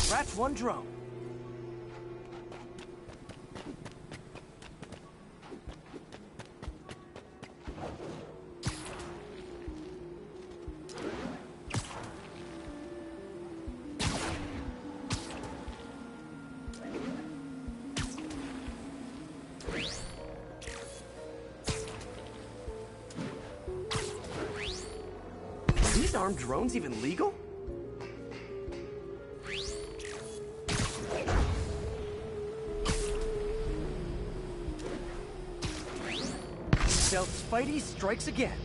That's one drone. Are these armed drones even legal? Stealth Spidey strikes again.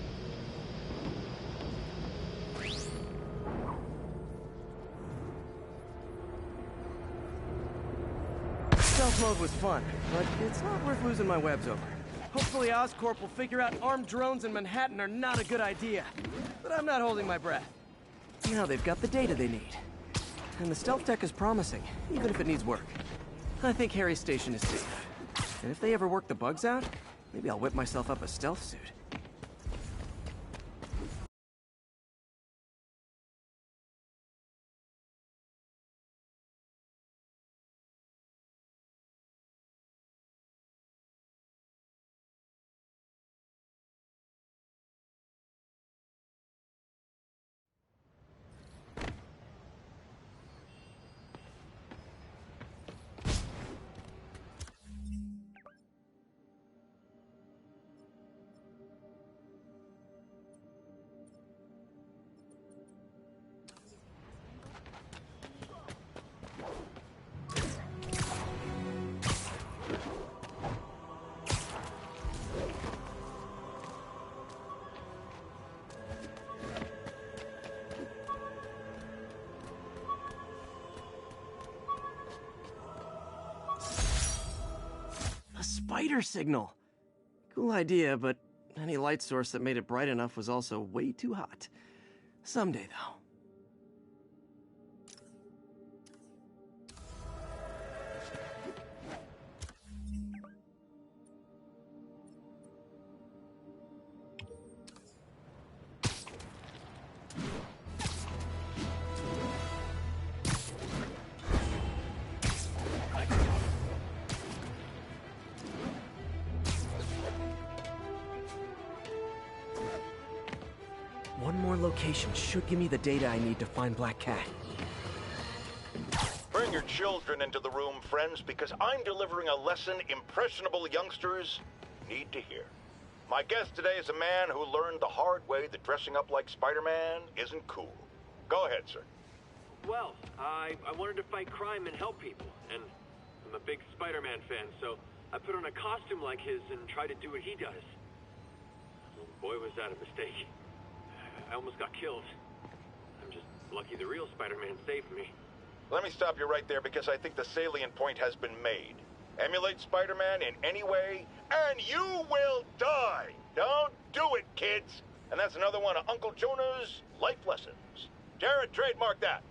Stealth mode was fun, but it's not worth losing my webs over. Hopefully Oscorp will figure out armed drones in Manhattan are not a good idea. But I'm not holding my breath. Now they've got the data they need. And the stealth tech is promising, even if it needs work. I think Harry's station is safe. And if they ever work the bugs out, maybe I'll whip myself up a stealth suit. Spider signal. Cool idea, but any light source that made it bright enough was also way too hot. Someday, though. One more location should give me the data I need to find Black Cat. Bring your children into the room, friends, because I'm delivering a lesson impressionable youngsters need to hear. My guest today is a man who learned the hard way that dressing up like Spider-Man isn't cool. Go ahead, sir. Well, I wanted to fight crime and help people, and I'm a big Spider-Man fan, so I put on a costume like his and tried to do what he does. Oh, boy, was that a mistake. I almost got killed. I'm just lucky the real Spider-Man saved me. Let me stop you right there because I think the salient point has been made. Emulate Spider-Man in any way, and you will die! Don't do it, kids! And that's another one of Uncle Jonah's life lessons. Jared, trademark that.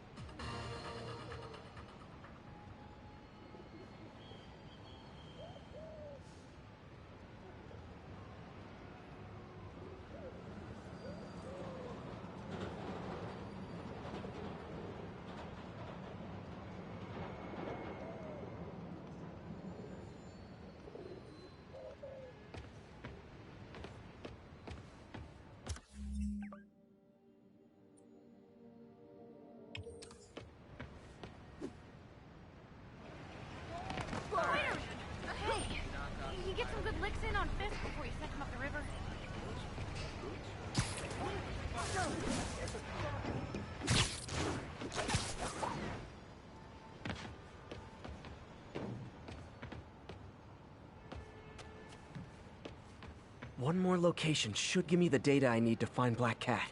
One more location should give me the data I need to find Black Cat.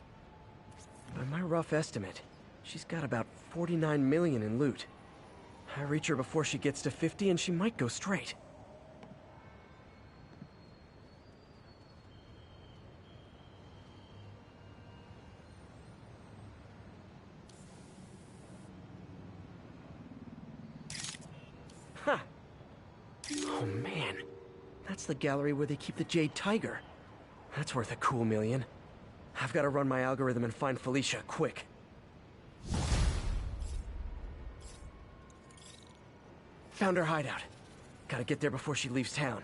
By my rough estimate, she's got about 49 million in loot. I reach her before she gets to 50 and she might go straight. Huh. Oh man. That's the gallery where they keep the Jade Tiger. That's worth a cool million. I've got to run my algorithm and find Felicia, quick. Found her hideout. Gotta get there before she leaves town.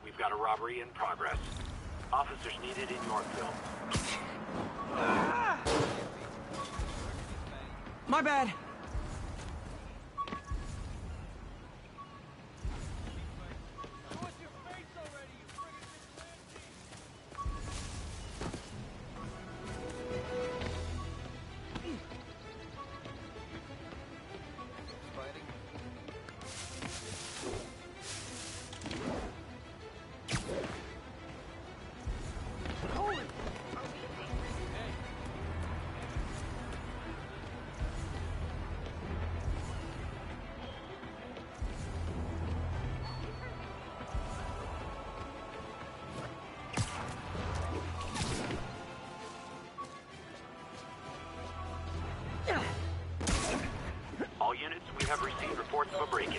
We've got a robbery in progress. Officers needed in Yorkville. My bad. All units, we have received reports of a break-in.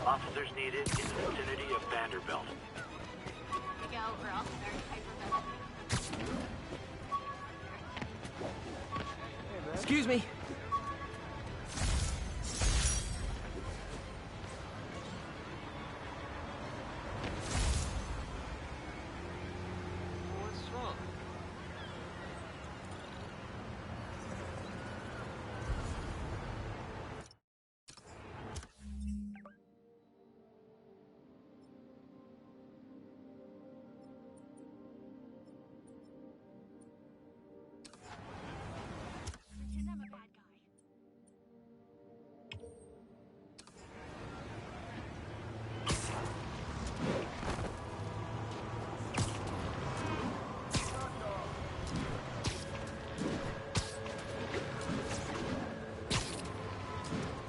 Officers needed in the vicinity of Vanderbilt. Excuse me. What's wrong?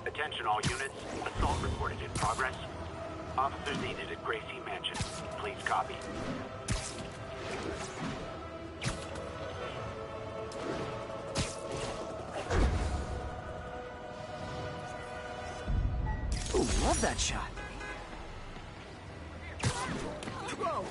Attention all units, assault reported in progress. Officers needed at Gracie Mansion. Please copy. Ooh, love that shot. Whoa!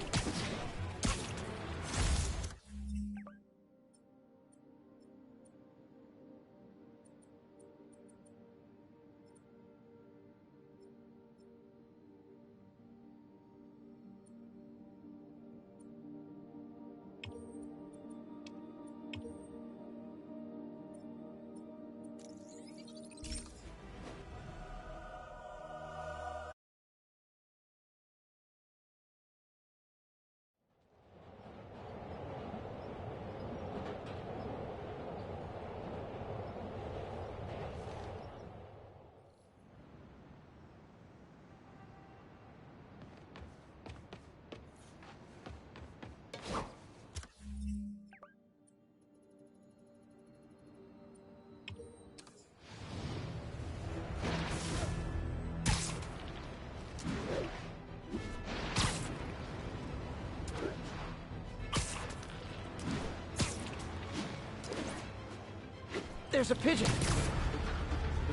There's a pigeon!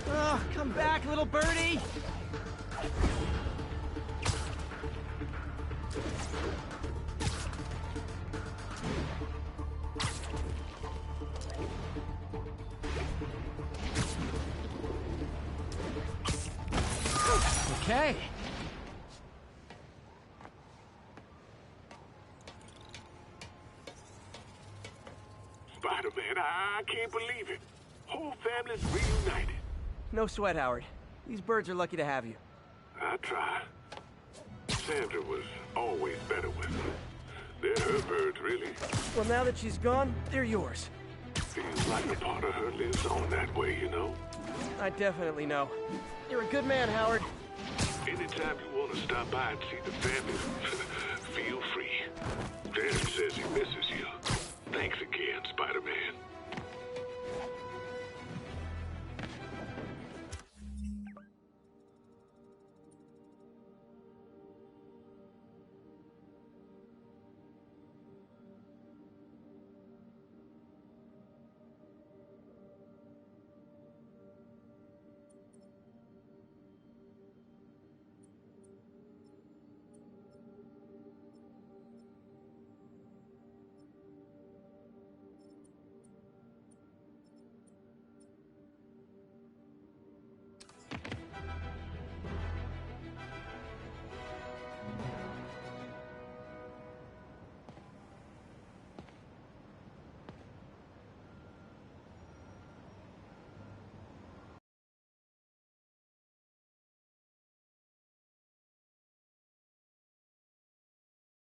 Oh, come back, little birdie! Okay. Spider-Man, I can't believe it. Whole family's reunited. No sweat, Howard. These birds are lucky to have you. I try. Sandra was always better with them. They're her birds, really. Well, now that she's gone, they're yours. Feels like a part of her lives on that way, you know? I definitely know. You're a good man, Howard. Anytime you want to stop by and see the family, feel free. Darren says he misses you. Thanks again, Spider-Man.